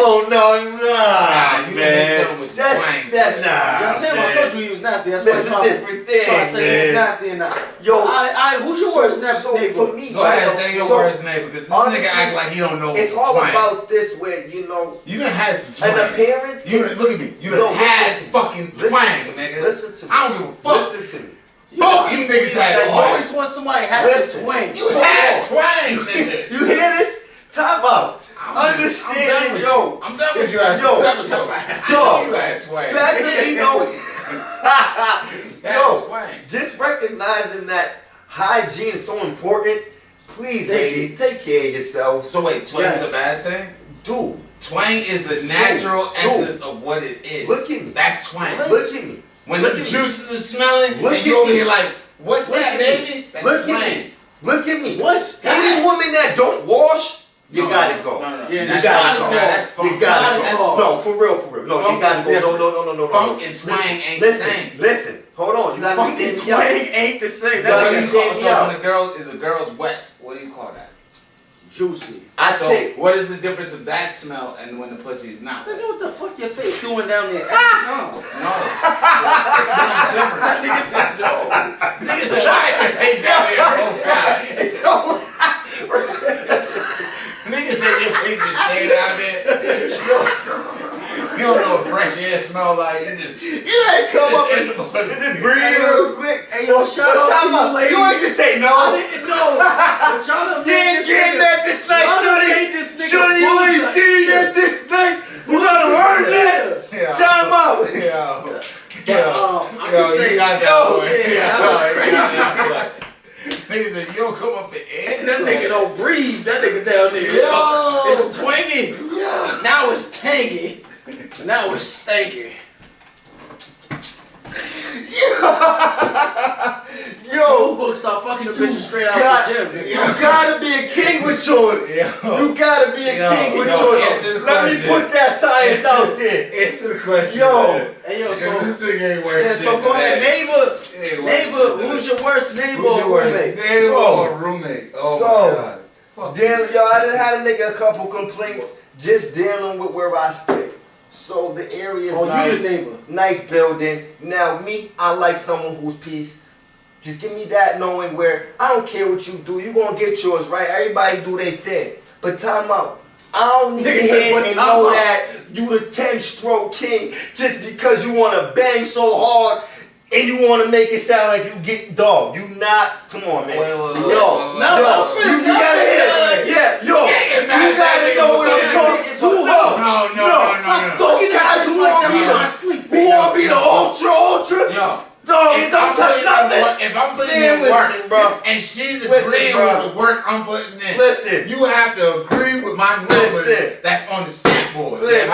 Speaker 3: Oh, nah, man.
Speaker 1: That's
Speaker 3: twang.
Speaker 2: Just him, I told you he was nasty. That's why
Speaker 3: a different thing,
Speaker 2: man. He was nasty and that.
Speaker 3: Yo,
Speaker 2: who's your worst neighbor?
Speaker 3: For me,
Speaker 1: go ahead, say your worst neighbor, because this nigga act like he don't know.
Speaker 3: It's all about this where, you know.
Speaker 1: You done had some twang.
Speaker 3: And the parents.
Speaker 1: Look at me. You done had fucking twang, nigga.
Speaker 3: Listen to me.
Speaker 1: I don't give a fuck.
Speaker 3: Listen to me.
Speaker 1: Both you niggas had twang.
Speaker 2: Always want somebody has some twang.
Speaker 1: You had twang, nigga.
Speaker 3: You hear this? Time out. Understand, yo.
Speaker 1: I'm done with you after this episode.
Speaker 3: Yo,
Speaker 1: you had twang.
Speaker 3: Fact that you know. Yo, just recognizing that hygiene is so important. Please, ladies, take care of yourselves.
Speaker 1: So wait, twang is a bad thing?
Speaker 3: Dude.
Speaker 1: Twang is the natural essence of what it is.
Speaker 3: Look at me.
Speaker 1: That's twang.
Speaker 3: Look at me.
Speaker 1: When the juices are smelling, and you over here like, what's that, baby? That's twang.
Speaker 3: Look at me.
Speaker 2: What's that?
Speaker 3: Any woman that don't wash, You gotta go.
Speaker 1: No.
Speaker 2: Yeah,
Speaker 3: You gotta go.
Speaker 1: That's funk.
Speaker 3: You gotta
Speaker 2: That's
Speaker 3: go.
Speaker 2: funk.
Speaker 3: No, for real. No, you gotta go. No.
Speaker 1: Funk and twang ain't the same.
Speaker 3: Listen. Hold on. You gotta
Speaker 2: Fucking
Speaker 3: understand.
Speaker 2: twang ain't the same.
Speaker 3: You gotta
Speaker 2: That's
Speaker 3: understand.
Speaker 1: So when a girl's wet, what do you call that?
Speaker 2: juicy.
Speaker 1: So what is the difference of that smell and when the pussy is not wet?
Speaker 2: Nigga, what the fuck your face doing down there every time?
Speaker 1: No. It smells different.
Speaker 2: That nigga said no.
Speaker 1: Nigga said, why is your face down there? Oh, God. Nigga said your face just stayed out there. You don't know what fresh air smell like. You
Speaker 3: ain't come up and just breathe real quick.
Speaker 2: Hey, yo, shout out to you, ladies.
Speaker 3: You ain't just say no.
Speaker 2: I didn't know. But y'all done made this nigga.
Speaker 3: This night,
Speaker 2: Shorty,
Speaker 3: you ain't getting that this night. You gotta learn that. Time out.
Speaker 1: You got that boy.
Speaker 2: That was crazy.
Speaker 1: Nigga said, you don't come up for air.
Speaker 2: And that nigga don't breathe. That nigga down there.
Speaker 3: Yo.
Speaker 2: It's twingy.
Speaker 3: Yeah.
Speaker 2: Now it's tangy. Now it's stanky.
Speaker 3: Yo,
Speaker 2: Boogz, start fucking the bitches straight out the gym. Nigga.
Speaker 3: You gotta be a king with yours. You gotta be a king with yours. Let me put that science out there.
Speaker 1: Answer the question.
Speaker 3: Yo.
Speaker 2: Hey, yo, so,
Speaker 1: this thing ain't worth shit.
Speaker 2: so go ahead, neighbor, who's your worst neighbor or roommate?
Speaker 1: Neighbor or roommate. Oh my God.
Speaker 3: Damn, yo, I done had a nigga a couple complaints just dealing with where I stay. So the area is nice.
Speaker 2: You the neighbor.
Speaker 3: Nice building. Now me, I like someone who's peace. Just give me that knowing where I don't care what you do, you gonna get yours, right? Everybody do their thing. But time out. I don't need to hear and know that you the 10-stroke king just because you wanna bang so hard and you wanna make it sound like you get dog. You not, come on, man. You gotta hear. You gotta know what I'm talking to.
Speaker 1: No.
Speaker 3: Those guys who wanna be the ultra.
Speaker 1: Yo.
Speaker 3: Don't touch nothing.
Speaker 1: If I'm putting in work,
Speaker 3: bro,
Speaker 1: and she's agreeing with the work I'm putting in,
Speaker 3: listen,
Speaker 1: you have to agree with my numbers that's on the stat board.
Speaker 3: Listen,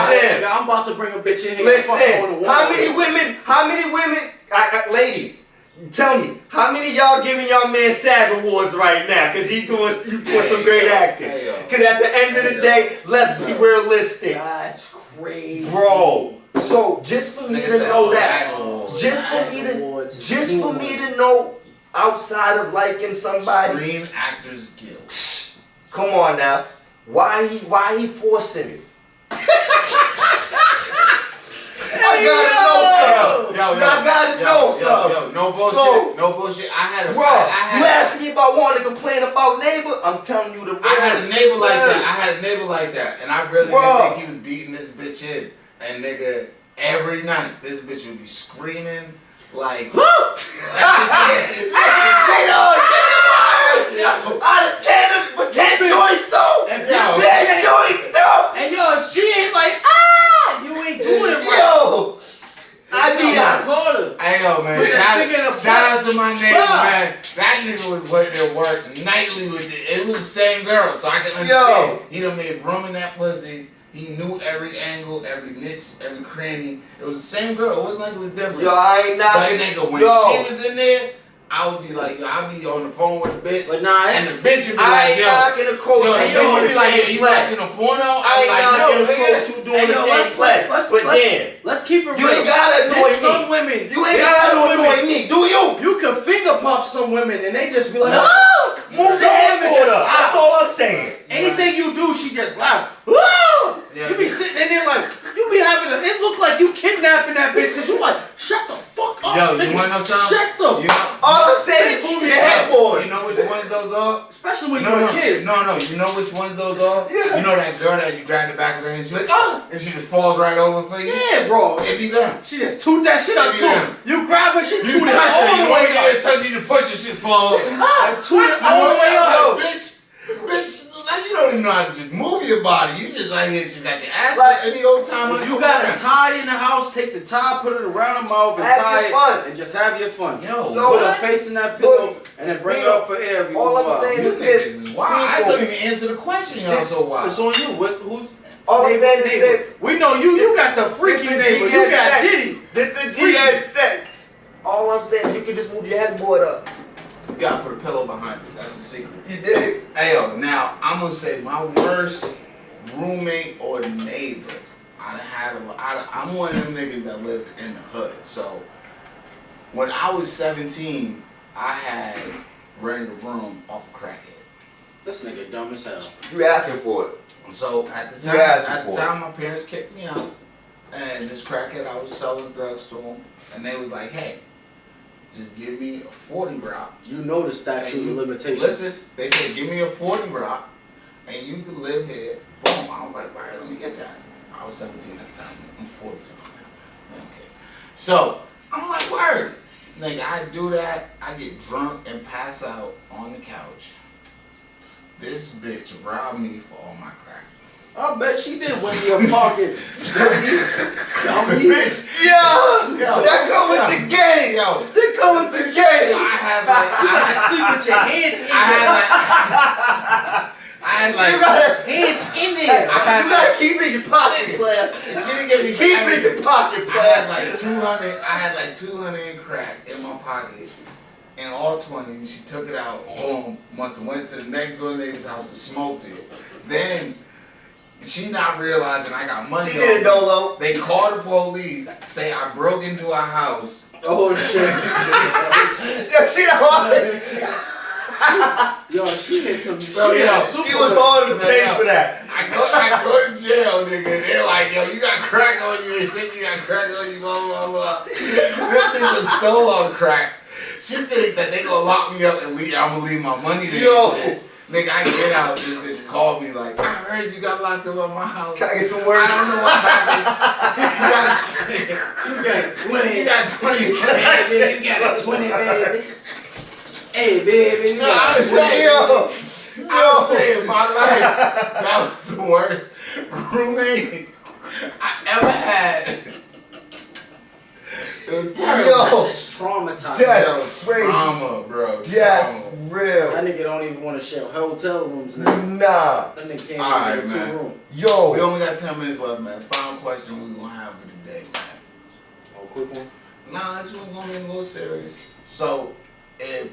Speaker 2: I'm about to bring a bitch in here.
Speaker 3: Listen, how many women, ladies, tell me, how many of y'all giving y'all man SAG awards right now? Cause you doing some great acting. Cause at the end of the day, let's be realistic.
Speaker 2: That's crazy,
Speaker 3: bro. So just for me to know that, just for me to know, outside of liking somebody,
Speaker 1: Screen Actors Guild.
Speaker 3: Come on now, why he forcing it? I gotta know something.
Speaker 1: No bullshit. No bullshit.
Speaker 3: You asked me about wanting to complain about neighbor. I'm telling you the real.
Speaker 1: I had a neighbor like that. And I really didn't think he was beating this bitch in. And nigga, every night this bitch would be screaming like
Speaker 3: out of 10 joints though. 10 joints though.
Speaker 2: And yo, if she ain't like you ain't doing it right.
Speaker 3: Yo, I
Speaker 2: called her.
Speaker 1: Hey yo, man, shout out to my neighbor, man. That nigga was putting in work nightly with it. It was the same girl, so I can understand. He done made room in that pussy. He knew every angle, every niche, every cranny. It was the same girl. It wasn't like it was different.
Speaker 3: Yo, I ain't not.
Speaker 1: But nigga, when she was in there, I would be like, I'd be on the phone with the bitch.
Speaker 2: But nah,
Speaker 1: and the bitch would be like, yo.
Speaker 3: I ain't knocking the coach.
Speaker 1: The bitch would be like, you watching a porno?
Speaker 3: I ain't knocking the coach. You doing the same play. But then,
Speaker 2: let's keep it real.
Speaker 3: You ain't gotta annoy me.
Speaker 2: Some women.
Speaker 3: You ain't gotta annoy me. Do you?
Speaker 2: You can finger pop some women and they just be like,
Speaker 3: move the headboard up. That's all I'm saying.
Speaker 2: Anything you do, she just loud. You be sitting in there like, you be having it look like you kidnapping that bitch because you like, shut the fuck up.
Speaker 1: Yo, you wanna know something?
Speaker 2: Shut the
Speaker 3: all I'm saying is move your headboard.
Speaker 1: You know which ones those are?
Speaker 2: Especially when you're a kid.
Speaker 1: No, you know which ones those are?
Speaker 3: Yeah.
Speaker 1: You know that girl that you grab the back of her and she's like, and she just falls right over for you?
Speaker 2: Yeah, bro.
Speaker 1: It be them.
Speaker 2: She just toot that shit up too. You grab her, she
Speaker 1: You
Speaker 2: toot it
Speaker 1: touch
Speaker 2: all
Speaker 1: her,
Speaker 2: the way up.
Speaker 1: You touch you to push her, she fall over.
Speaker 2: Toot it all the way up.
Speaker 1: Bitch, you don't even know how to just move your body. You just like here, just got your ass up any old time.
Speaker 2: If you got a tie in the house, take the tie, put it around her mouth, and tie it, and just have your fun.
Speaker 1: Yo,
Speaker 2: put her face in that pillow, and then bring her up for air.
Speaker 3: All I'm saying is this.
Speaker 1: Why? I couldn't even answer the question, y'all. So why?
Speaker 2: It's on you. Who's?
Speaker 3: All I'm saying is this.
Speaker 2: We know you. You got the freaky neighbor. You got Diddy.
Speaker 3: This is GS set. All I'm saying is you can just move your headboard up.
Speaker 1: gotta put a pillow behind it. That's the secret.
Speaker 3: You did.
Speaker 1: Hey, yo, now I'm gonna say my worst roommate or neighbor. I'm one of them niggas that lived in the hood. So when I was 17, I had rented a room off a crackhead.
Speaker 2: This nigga dumb as hell.
Speaker 3: You asking for it.
Speaker 1: So at the time, my parents kicked me out, and this crackhead, I was selling drugs to him, and they was like, "Hey, just give me a 40 rock."
Speaker 2: You know the statute of limitations.
Speaker 1: Listen, they said, "Give me a 40 rock, and you can live here." Boom. I was like, "All right, let me get that." I was 17 at the time. I'm 40 something now. Okay. So I'm like, "Word." Nigga, I do that. I get drunk and pass out on the couch. This bitch robbed me for all my crack.
Speaker 2: I bet she did win me a pocket. Dummy.
Speaker 1: Bitch,
Speaker 3: Yo,
Speaker 1: yo,
Speaker 3: that come with the game.
Speaker 1: Yo,
Speaker 3: They come with the game.
Speaker 1: I had like,
Speaker 2: You gotta sleep with your hands in
Speaker 1: I had
Speaker 3: You
Speaker 1: like,
Speaker 3: gotta,
Speaker 2: hands in there.
Speaker 3: you gotta keep it in your pocket, player.
Speaker 1: she didn't give me
Speaker 3: Keep it in your pocket, player.
Speaker 1: I had like 200 in crack in my pocket. And all 20, she took it out, boom, must have went to the next door neighbor's house and smoked it. Then, she not realizing I got money
Speaker 3: She
Speaker 1: on
Speaker 3: did it,
Speaker 1: me.
Speaker 3: Dolo.
Speaker 1: They called the police, say I broke into a house.
Speaker 2: Oh shit.
Speaker 3: Yo, she don't want it.
Speaker 2: Yo, she hit some.
Speaker 1: So,
Speaker 2: She hit
Speaker 1: yo,
Speaker 2: a super
Speaker 3: She was hard to pay for that.
Speaker 1: I go to jail, nigga. They're like, yo, you got crack on you. They said you got crack on you, blah, blah, blah. This nigga stole all the crack. She think that they gonna lock me up and I'm gonna leave my money there.
Speaker 3: Yo.
Speaker 1: Nigga, I get out, this bitch called me like, I heard you got locked up at my house.
Speaker 3: Can I get some work?
Speaker 1: I don't know what happened.
Speaker 2: You got 20.
Speaker 1: You got 20.
Speaker 2: Baby, you got a 20, baby. Hey, baby, you
Speaker 1: So
Speaker 2: got a 20.
Speaker 1: I was saying, my life, that was the worst roommate I ever had. It was terrible.
Speaker 3: Yo.
Speaker 2: That shit's traumatizing.
Speaker 3: That's crazy.
Speaker 1: Drama, bro.
Speaker 3: That's
Speaker 1: Drama.
Speaker 3: real.
Speaker 2: That nigga don't even want to share hotel rooms now.
Speaker 3: Nah.
Speaker 2: That nigga can't
Speaker 1: Alright,
Speaker 2: even get a
Speaker 1: man.
Speaker 2: 2-room.
Speaker 3: Yo.
Speaker 1: We only got 10 minutes left, man. Final question we gonna have for the day, man.
Speaker 2: Oh, quick one.
Speaker 1: Nah, this one's gonna be a little serious. So, if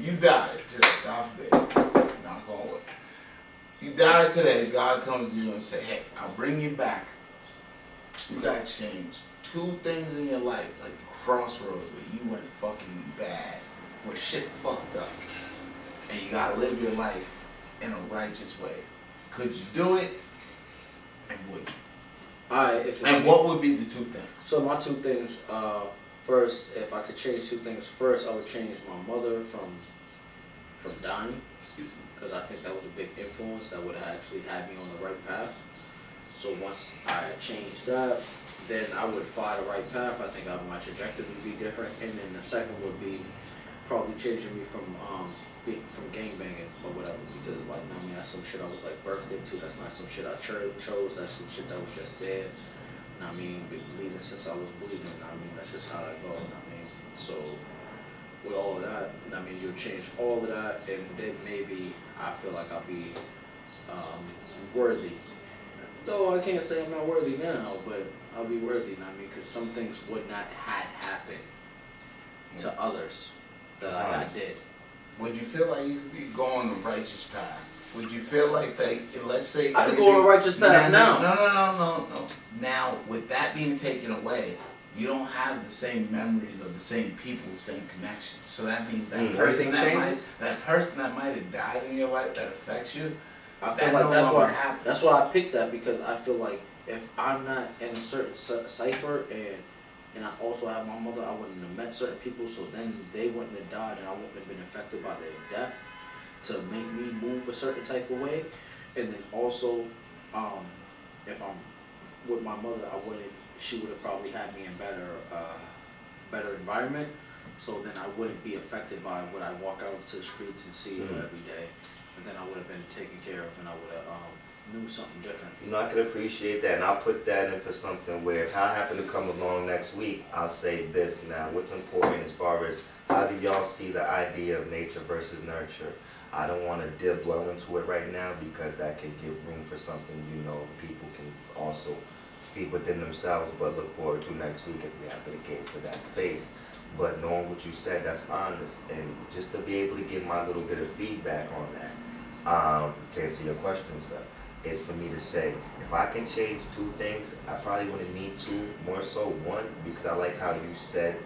Speaker 1: you died today, God forbid, knock on wood, you died today, God comes to you and say, hey, I'll bring you back. You gotta change 2 things in your life, like the crossroads where you went fucking bad, where shit fucked up, and you gotta live your life in a righteous way. Could you do it? And would you?
Speaker 2: Alright,
Speaker 1: And what would be the 2 things?
Speaker 2: So my 2 things, first, if I could change 2 things, first I would change my mother from dying, because I think that was a big influence that would have actually had me on the right path. So once I changed that, then I would follow the right path. I think my trajectory would be different. And then the second would be probably changing me from gangbanging or whatever, because like, I mean, that's some shit I was like birthed into. That's not some shit I chose. That's some shit that was just there. I mean, been bleeding since I was bleeding. I mean, that's just how I go. I mean, so with all of that, I mean, you'll change all of that, and then maybe I feel like I'll be worthy. Though I can't say I'm not worthy now, but I'll be worthy. I mean, because some things would not have happened to others that I did.
Speaker 1: Would you feel like you could be going the righteous path? Would you feel like let's say
Speaker 2: I could go on a righteous path now.
Speaker 1: No. Now, with that being taken away, you don't have the same memories of the same people, the same connections. So that means that person that might have died in your life that affects you,
Speaker 2: I feel like that's why I picked that, because I feel like if I'm not in a certain cipher and I also have my mother, I wouldn't have met certain people, so then they wouldn't have died and I wouldn't have been affected by their death to make me move a certain type of way. And then also, if I'm with my mother, she would have probably had me in better environment, so then I wouldn't be affected by what I walk out into the streets and see every day. And then I would have been taken care of, and I would have knew something different.
Speaker 3: You know, I can appreciate that, and I'll put that in for something where if I happen to come along next week, I'll say this now. What's important as far as how do y'all see the idea of nature versus nurture? I don't want to dwell into it right now, because that can give room for something, people can also feed within themselves, but look forward to next week if we happen to get to that space. But knowing what you said, that's honest, and just to be able to give my little bit of feedback on that, to answer your question, sir, is for me to say, if I can change two things, I probably wouldn't need two. More so one, because I like how you said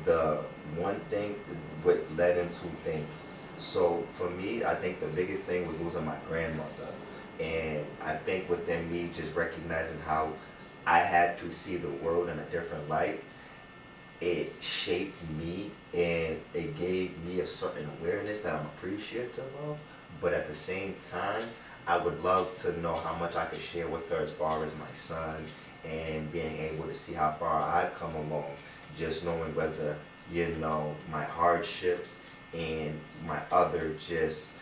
Speaker 3: the one thing is what led into things. So for me, I think the biggest thing was losing my grandmother. And I think within me just recognizing how I had to see the world in a different light, it shaped me and it gave me a certain awareness that I'm appreciative of. But at the same time, I would love to know how much I could share with her as far as my son and being able to see how far I've come along. Just knowing whether, my hardships and my other just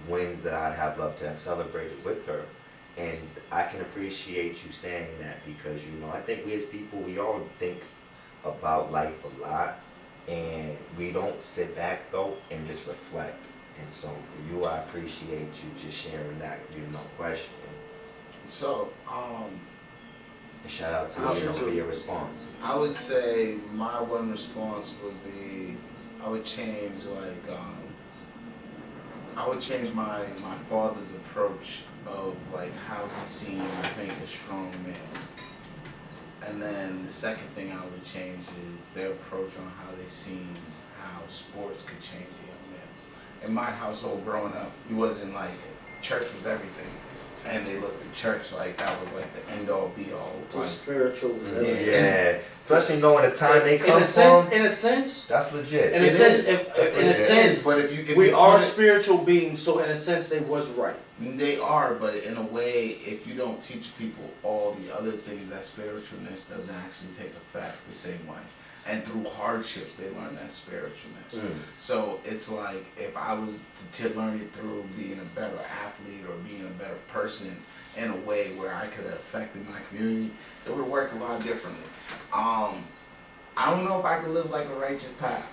Speaker 3: wins that I'd have loved to have celebrated with her. And I can appreciate you saying that because, I think we as people, we all think about life a lot and we don't sit back though and just reflect. And so for you, I appreciate you just sharing that, question.
Speaker 1: So,
Speaker 3: And shout out to you for your response.
Speaker 1: I would say my one response would be, I would change my father's approach of like how he seen, I think, a strong man. And then the second thing I would change is their approach on how they seen how sports could change a young man. In my household growing up, it wasn't like church was everything. And they looked at church like that was like the end all be all.
Speaker 2: The spiritual was everything.
Speaker 3: Yeah, especially knowing the time they come
Speaker 2: from. In a sense,
Speaker 3: that's legit.
Speaker 2: In a sense,
Speaker 1: but if
Speaker 2: we are spiritual beings, so in a sense, they was right.
Speaker 1: They are, but in a way, if you don't teach people all the other things, that spiritualness doesn't actually take effect the same way. And through hardships, they learn that spiritualness. So it's like if I was to learn it through being a better athlete or being a better person in a way where I could have affected my community, it would have worked a lot differently. I don't know if I could live like a righteous path.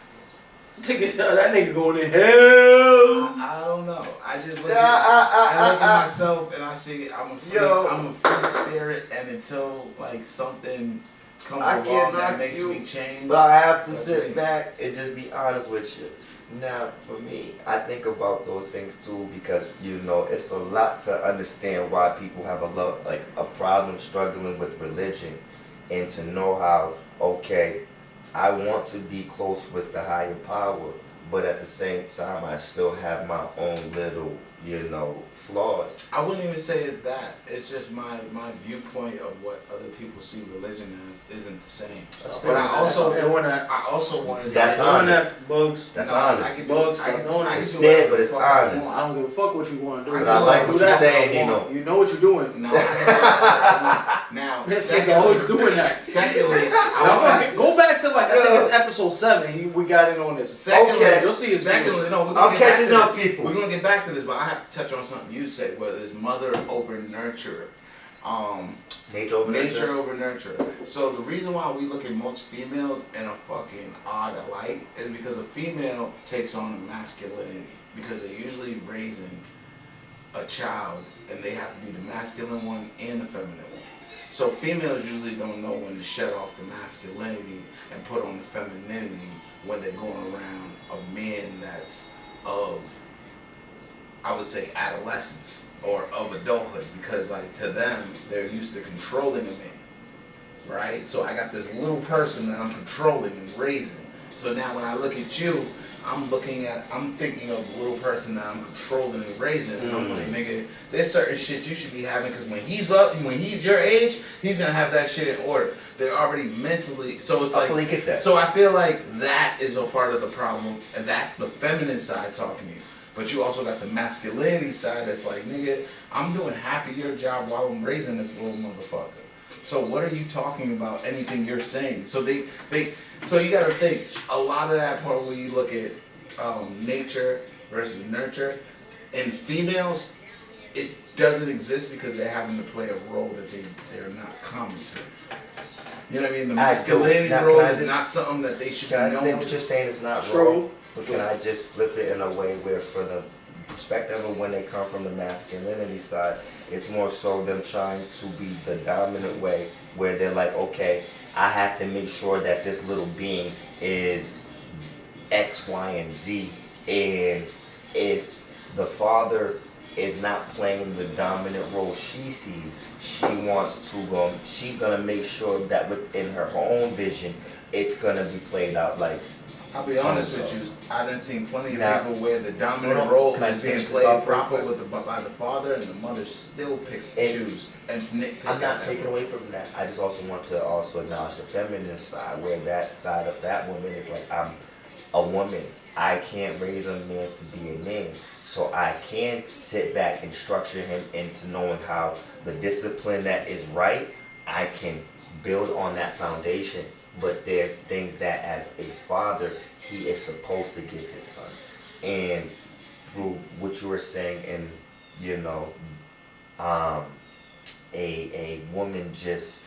Speaker 2: That nigga going to hell.
Speaker 1: I don't know. I just look at myself and I see I'm a free spirit, and until like something comes along that makes me change.
Speaker 3: But I have to sit back and just be honest with you. Now, for me, I think about those things too because it's a lot to understand why people have a problem struggling with religion, and to know how I want to be close with the higher power, but at the same time I still have my own little flaws.
Speaker 1: I wouldn't even say it's that. It's just my viewpoint of what other people see religion as isn't the same. But I also want to.
Speaker 3: That's honest.
Speaker 2: Bugs.
Speaker 3: That's honest.
Speaker 2: Bugs.
Speaker 3: It's fair, but it's honest.
Speaker 2: I don't give a fuck what you want to do.
Speaker 3: But I like what you're saying,
Speaker 2: You know what you're doing.
Speaker 1: No. Now,
Speaker 2: this nigga always doing that.
Speaker 1: Secondly,
Speaker 2: go back to I think it's episode 7. We got in on this.
Speaker 1: Secondly,
Speaker 2: you'll see.
Speaker 3: I'm catching up, people.
Speaker 1: We're gonna get back to this, but I have to touch on something you said, whether it's mother over nurture, nature over nurture. So the reason why we look at most females in a fucking odd light is because a female takes on a masculinity because they're usually raising a child and they have to be the masculine one and the feminine one. So females usually don't know when to shut off the masculinity and put on the femininity when they're going around a man that's of, I would say, adolescence or of adulthood, because to them they're used to controlling a man, right? So I got this little person that I'm controlling and raising. So now when I look at you, I'm thinking of the little person that I'm controlling and raising, and I'm like, nigga, there's certain shit you should be having because when he's your age, he's gonna have that shit in order. They're already mentally, so it's
Speaker 3: I fully get that.
Speaker 1: So I feel like that is a part of the problem, and that's the feminine side talking to you. But you also got the masculinity side that's like, nigga, I'm doing half of your job while I'm raising this little motherfucker. So what are you talking about? Anything you're saying? So so you gotta think a lot of that part when you look at nature versus nurture. In females, it doesn't exist because they're having to play a role that they're not common to. You know what I mean? The masculinity role is not something that they should be known to.
Speaker 3: Can I say what you're saying is not wrong? But can I just flip it in a way where, for the perspective of when they come from the masculinity side, it's more so them trying to be the dominant way, where they're like, okay, I have to make sure that this little being is X, Y, and Z. And if the father is not playing the dominant role she sees, she's gonna make sure that within her own vision, it's gonna be played out like.
Speaker 1: I'll be honest with you, I done seen plenty of
Speaker 3: Now,
Speaker 1: people where the dominant
Speaker 3: hold on,
Speaker 1: role
Speaker 3: can I
Speaker 1: is being
Speaker 3: finish this
Speaker 1: played
Speaker 3: off real
Speaker 1: proper
Speaker 3: quick?
Speaker 1: by the father, and the mother still picks and choose and nitpick.
Speaker 3: I'm not
Speaker 1: at
Speaker 3: taking
Speaker 1: them.
Speaker 3: away from that. I just also want to also acknowledge the feminine side, where that side of that woman is like, I'm a woman. I can't raise a man to be a man. So I can sit back and structure him into knowing how the discipline that is right, I can build on that foundation. But there's things that as a father, he is supposed to give his son. And through what you were saying, and you know, a woman just,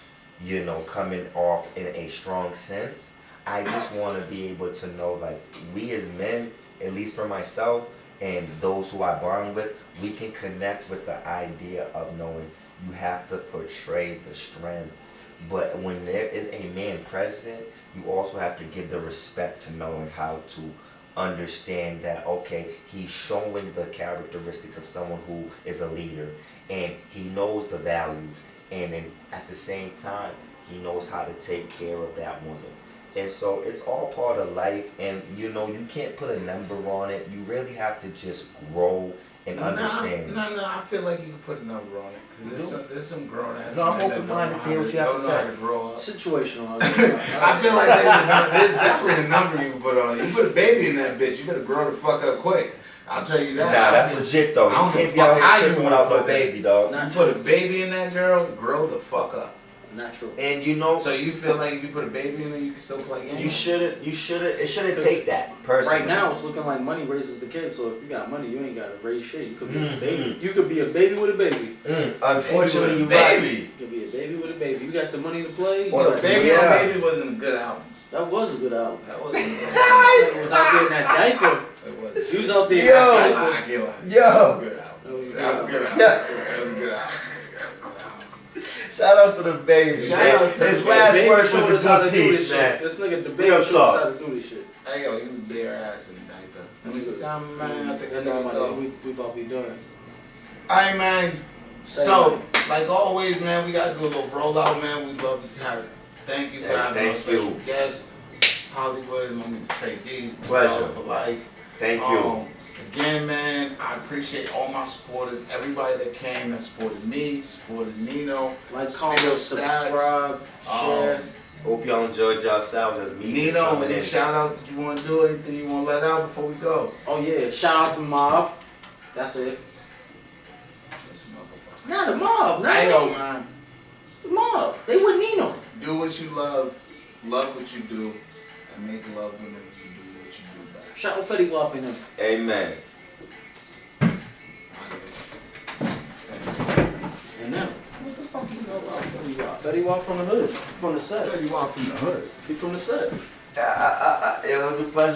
Speaker 3: you know, coming off in a strong sense, I just want to be able to know, like, we as men, at least for myself and those who I bond with, we can connect with the idea of knowing you have to portray the strength. But when there is a man present, you also have to give the respect to knowing how to understand that, okay, he's showing the characteristics of someone who is a leader, and he knows the values, and then at the same time, he knows how to take care of that woman. And so it's all part of life, and you know, you can't put a number on it. You really have to just grow and understand.
Speaker 1: No, I feel like you can put a number on it, because there's some grown ass
Speaker 3: No, I'm
Speaker 1: men that
Speaker 3: open-minded to hear what you have to
Speaker 1: don't know how
Speaker 3: say.
Speaker 1: to grow up.
Speaker 2: Situational.
Speaker 1: I feel like there's definitely a number you can put on it. You put a baby in that bitch, you better grow the fuck up quick. I'll tell you that.
Speaker 3: Nah, that's legit though. You
Speaker 1: I don't
Speaker 3: can't
Speaker 1: give
Speaker 3: be
Speaker 1: a fuck
Speaker 3: out
Speaker 1: how
Speaker 3: here
Speaker 1: you
Speaker 3: tripping
Speaker 1: wanna
Speaker 3: without no
Speaker 1: put that.
Speaker 3: baby, dog.
Speaker 1: You put a baby in that girl, grow the fuck up.
Speaker 2: Natural.
Speaker 3: And you know,
Speaker 1: So you feel like if you put a baby in there, you can still play games?
Speaker 3: it shouldn't take that personally.
Speaker 2: Right now, it's looking like money raises the kid. So if you got money, you ain't got to raise shit. You could be
Speaker 3: Mhm.
Speaker 2: a baby. You could be a baby with a baby.
Speaker 3: Unfortunately, you're
Speaker 1: baby.
Speaker 3: right.
Speaker 2: You could be a baby with a baby. You got the money to play.
Speaker 1: Or
Speaker 2: you
Speaker 1: the
Speaker 2: got
Speaker 1: baby
Speaker 3: Yeah.
Speaker 1: on Baby wasn't a good album.
Speaker 2: That was a good album.
Speaker 1: That wasn't a good
Speaker 2: He
Speaker 1: album.
Speaker 2: was out there in that diaper.
Speaker 1: It wasn't.
Speaker 2: He was out there in
Speaker 3: Yo.
Speaker 2: that
Speaker 1: I
Speaker 2: diaper.
Speaker 1: can't lie.
Speaker 3: Yo.
Speaker 1: That was a good album.
Speaker 2: That was a good
Speaker 1: That was a good album.
Speaker 3: Yeah.
Speaker 1: That was a good album.
Speaker 3: Shout out to the baby.
Speaker 1: Shout
Speaker 3: man.
Speaker 1: out to
Speaker 3: His
Speaker 1: the
Speaker 3: last
Speaker 2: Baby
Speaker 3: word
Speaker 2: showed
Speaker 3: was
Speaker 2: us how
Speaker 3: a
Speaker 2: to
Speaker 3: good
Speaker 2: do this
Speaker 3: piece,
Speaker 2: shit.
Speaker 3: man.
Speaker 2: This nigga, the
Speaker 3: Real
Speaker 2: baby showed us
Speaker 3: talk.
Speaker 2: how to do this shit.
Speaker 1: Hey yo, he was bare ass in the diaper. Let me see time, man. I think
Speaker 2: That
Speaker 1: we gotta
Speaker 2: nigga
Speaker 1: go.
Speaker 2: we about to be done.
Speaker 1: Alright, man. So, like always, man, we gotta do a little rollout, man. We love to have. Thank you for
Speaker 3: Yeah,
Speaker 1: having our
Speaker 3: thank
Speaker 1: special
Speaker 3: you.
Speaker 1: guest, Hollywood, my nigga Trey D.
Speaker 3: Pleasure.
Speaker 1: For life.
Speaker 3: Thank you.
Speaker 1: Again, man, I appreciate all my supporters, everybody that came that supported me, supported Nino.
Speaker 2: Like,
Speaker 1: Spirit
Speaker 2: comment,
Speaker 1: Stats.
Speaker 2: subscribe, share.
Speaker 3: Hope y'all enjoyed yourselves as me just
Speaker 1: Nino,
Speaker 3: coming
Speaker 1: any
Speaker 3: in.
Speaker 1: shout out that you want to do? Anything you want to let out before we go?
Speaker 2: Oh yeah, shout out the mob. That's it.
Speaker 1: This motherfucker.
Speaker 2: Nah, the mob. Nah,
Speaker 1: Hey, yo, man.
Speaker 2: the mob. They with Nino.
Speaker 1: Do what you love what you do, and make love whenever you do what you do best.
Speaker 2: Shout out Fetty Wap in them.
Speaker 3: Amen.
Speaker 2: And them.
Speaker 1: What the fuck you know about Fetty Wap?
Speaker 2: Fetty Wap from the hood. From the set.
Speaker 1: Fetty Wap from the hood.
Speaker 2: He from the set.
Speaker 3: It was a pleasure.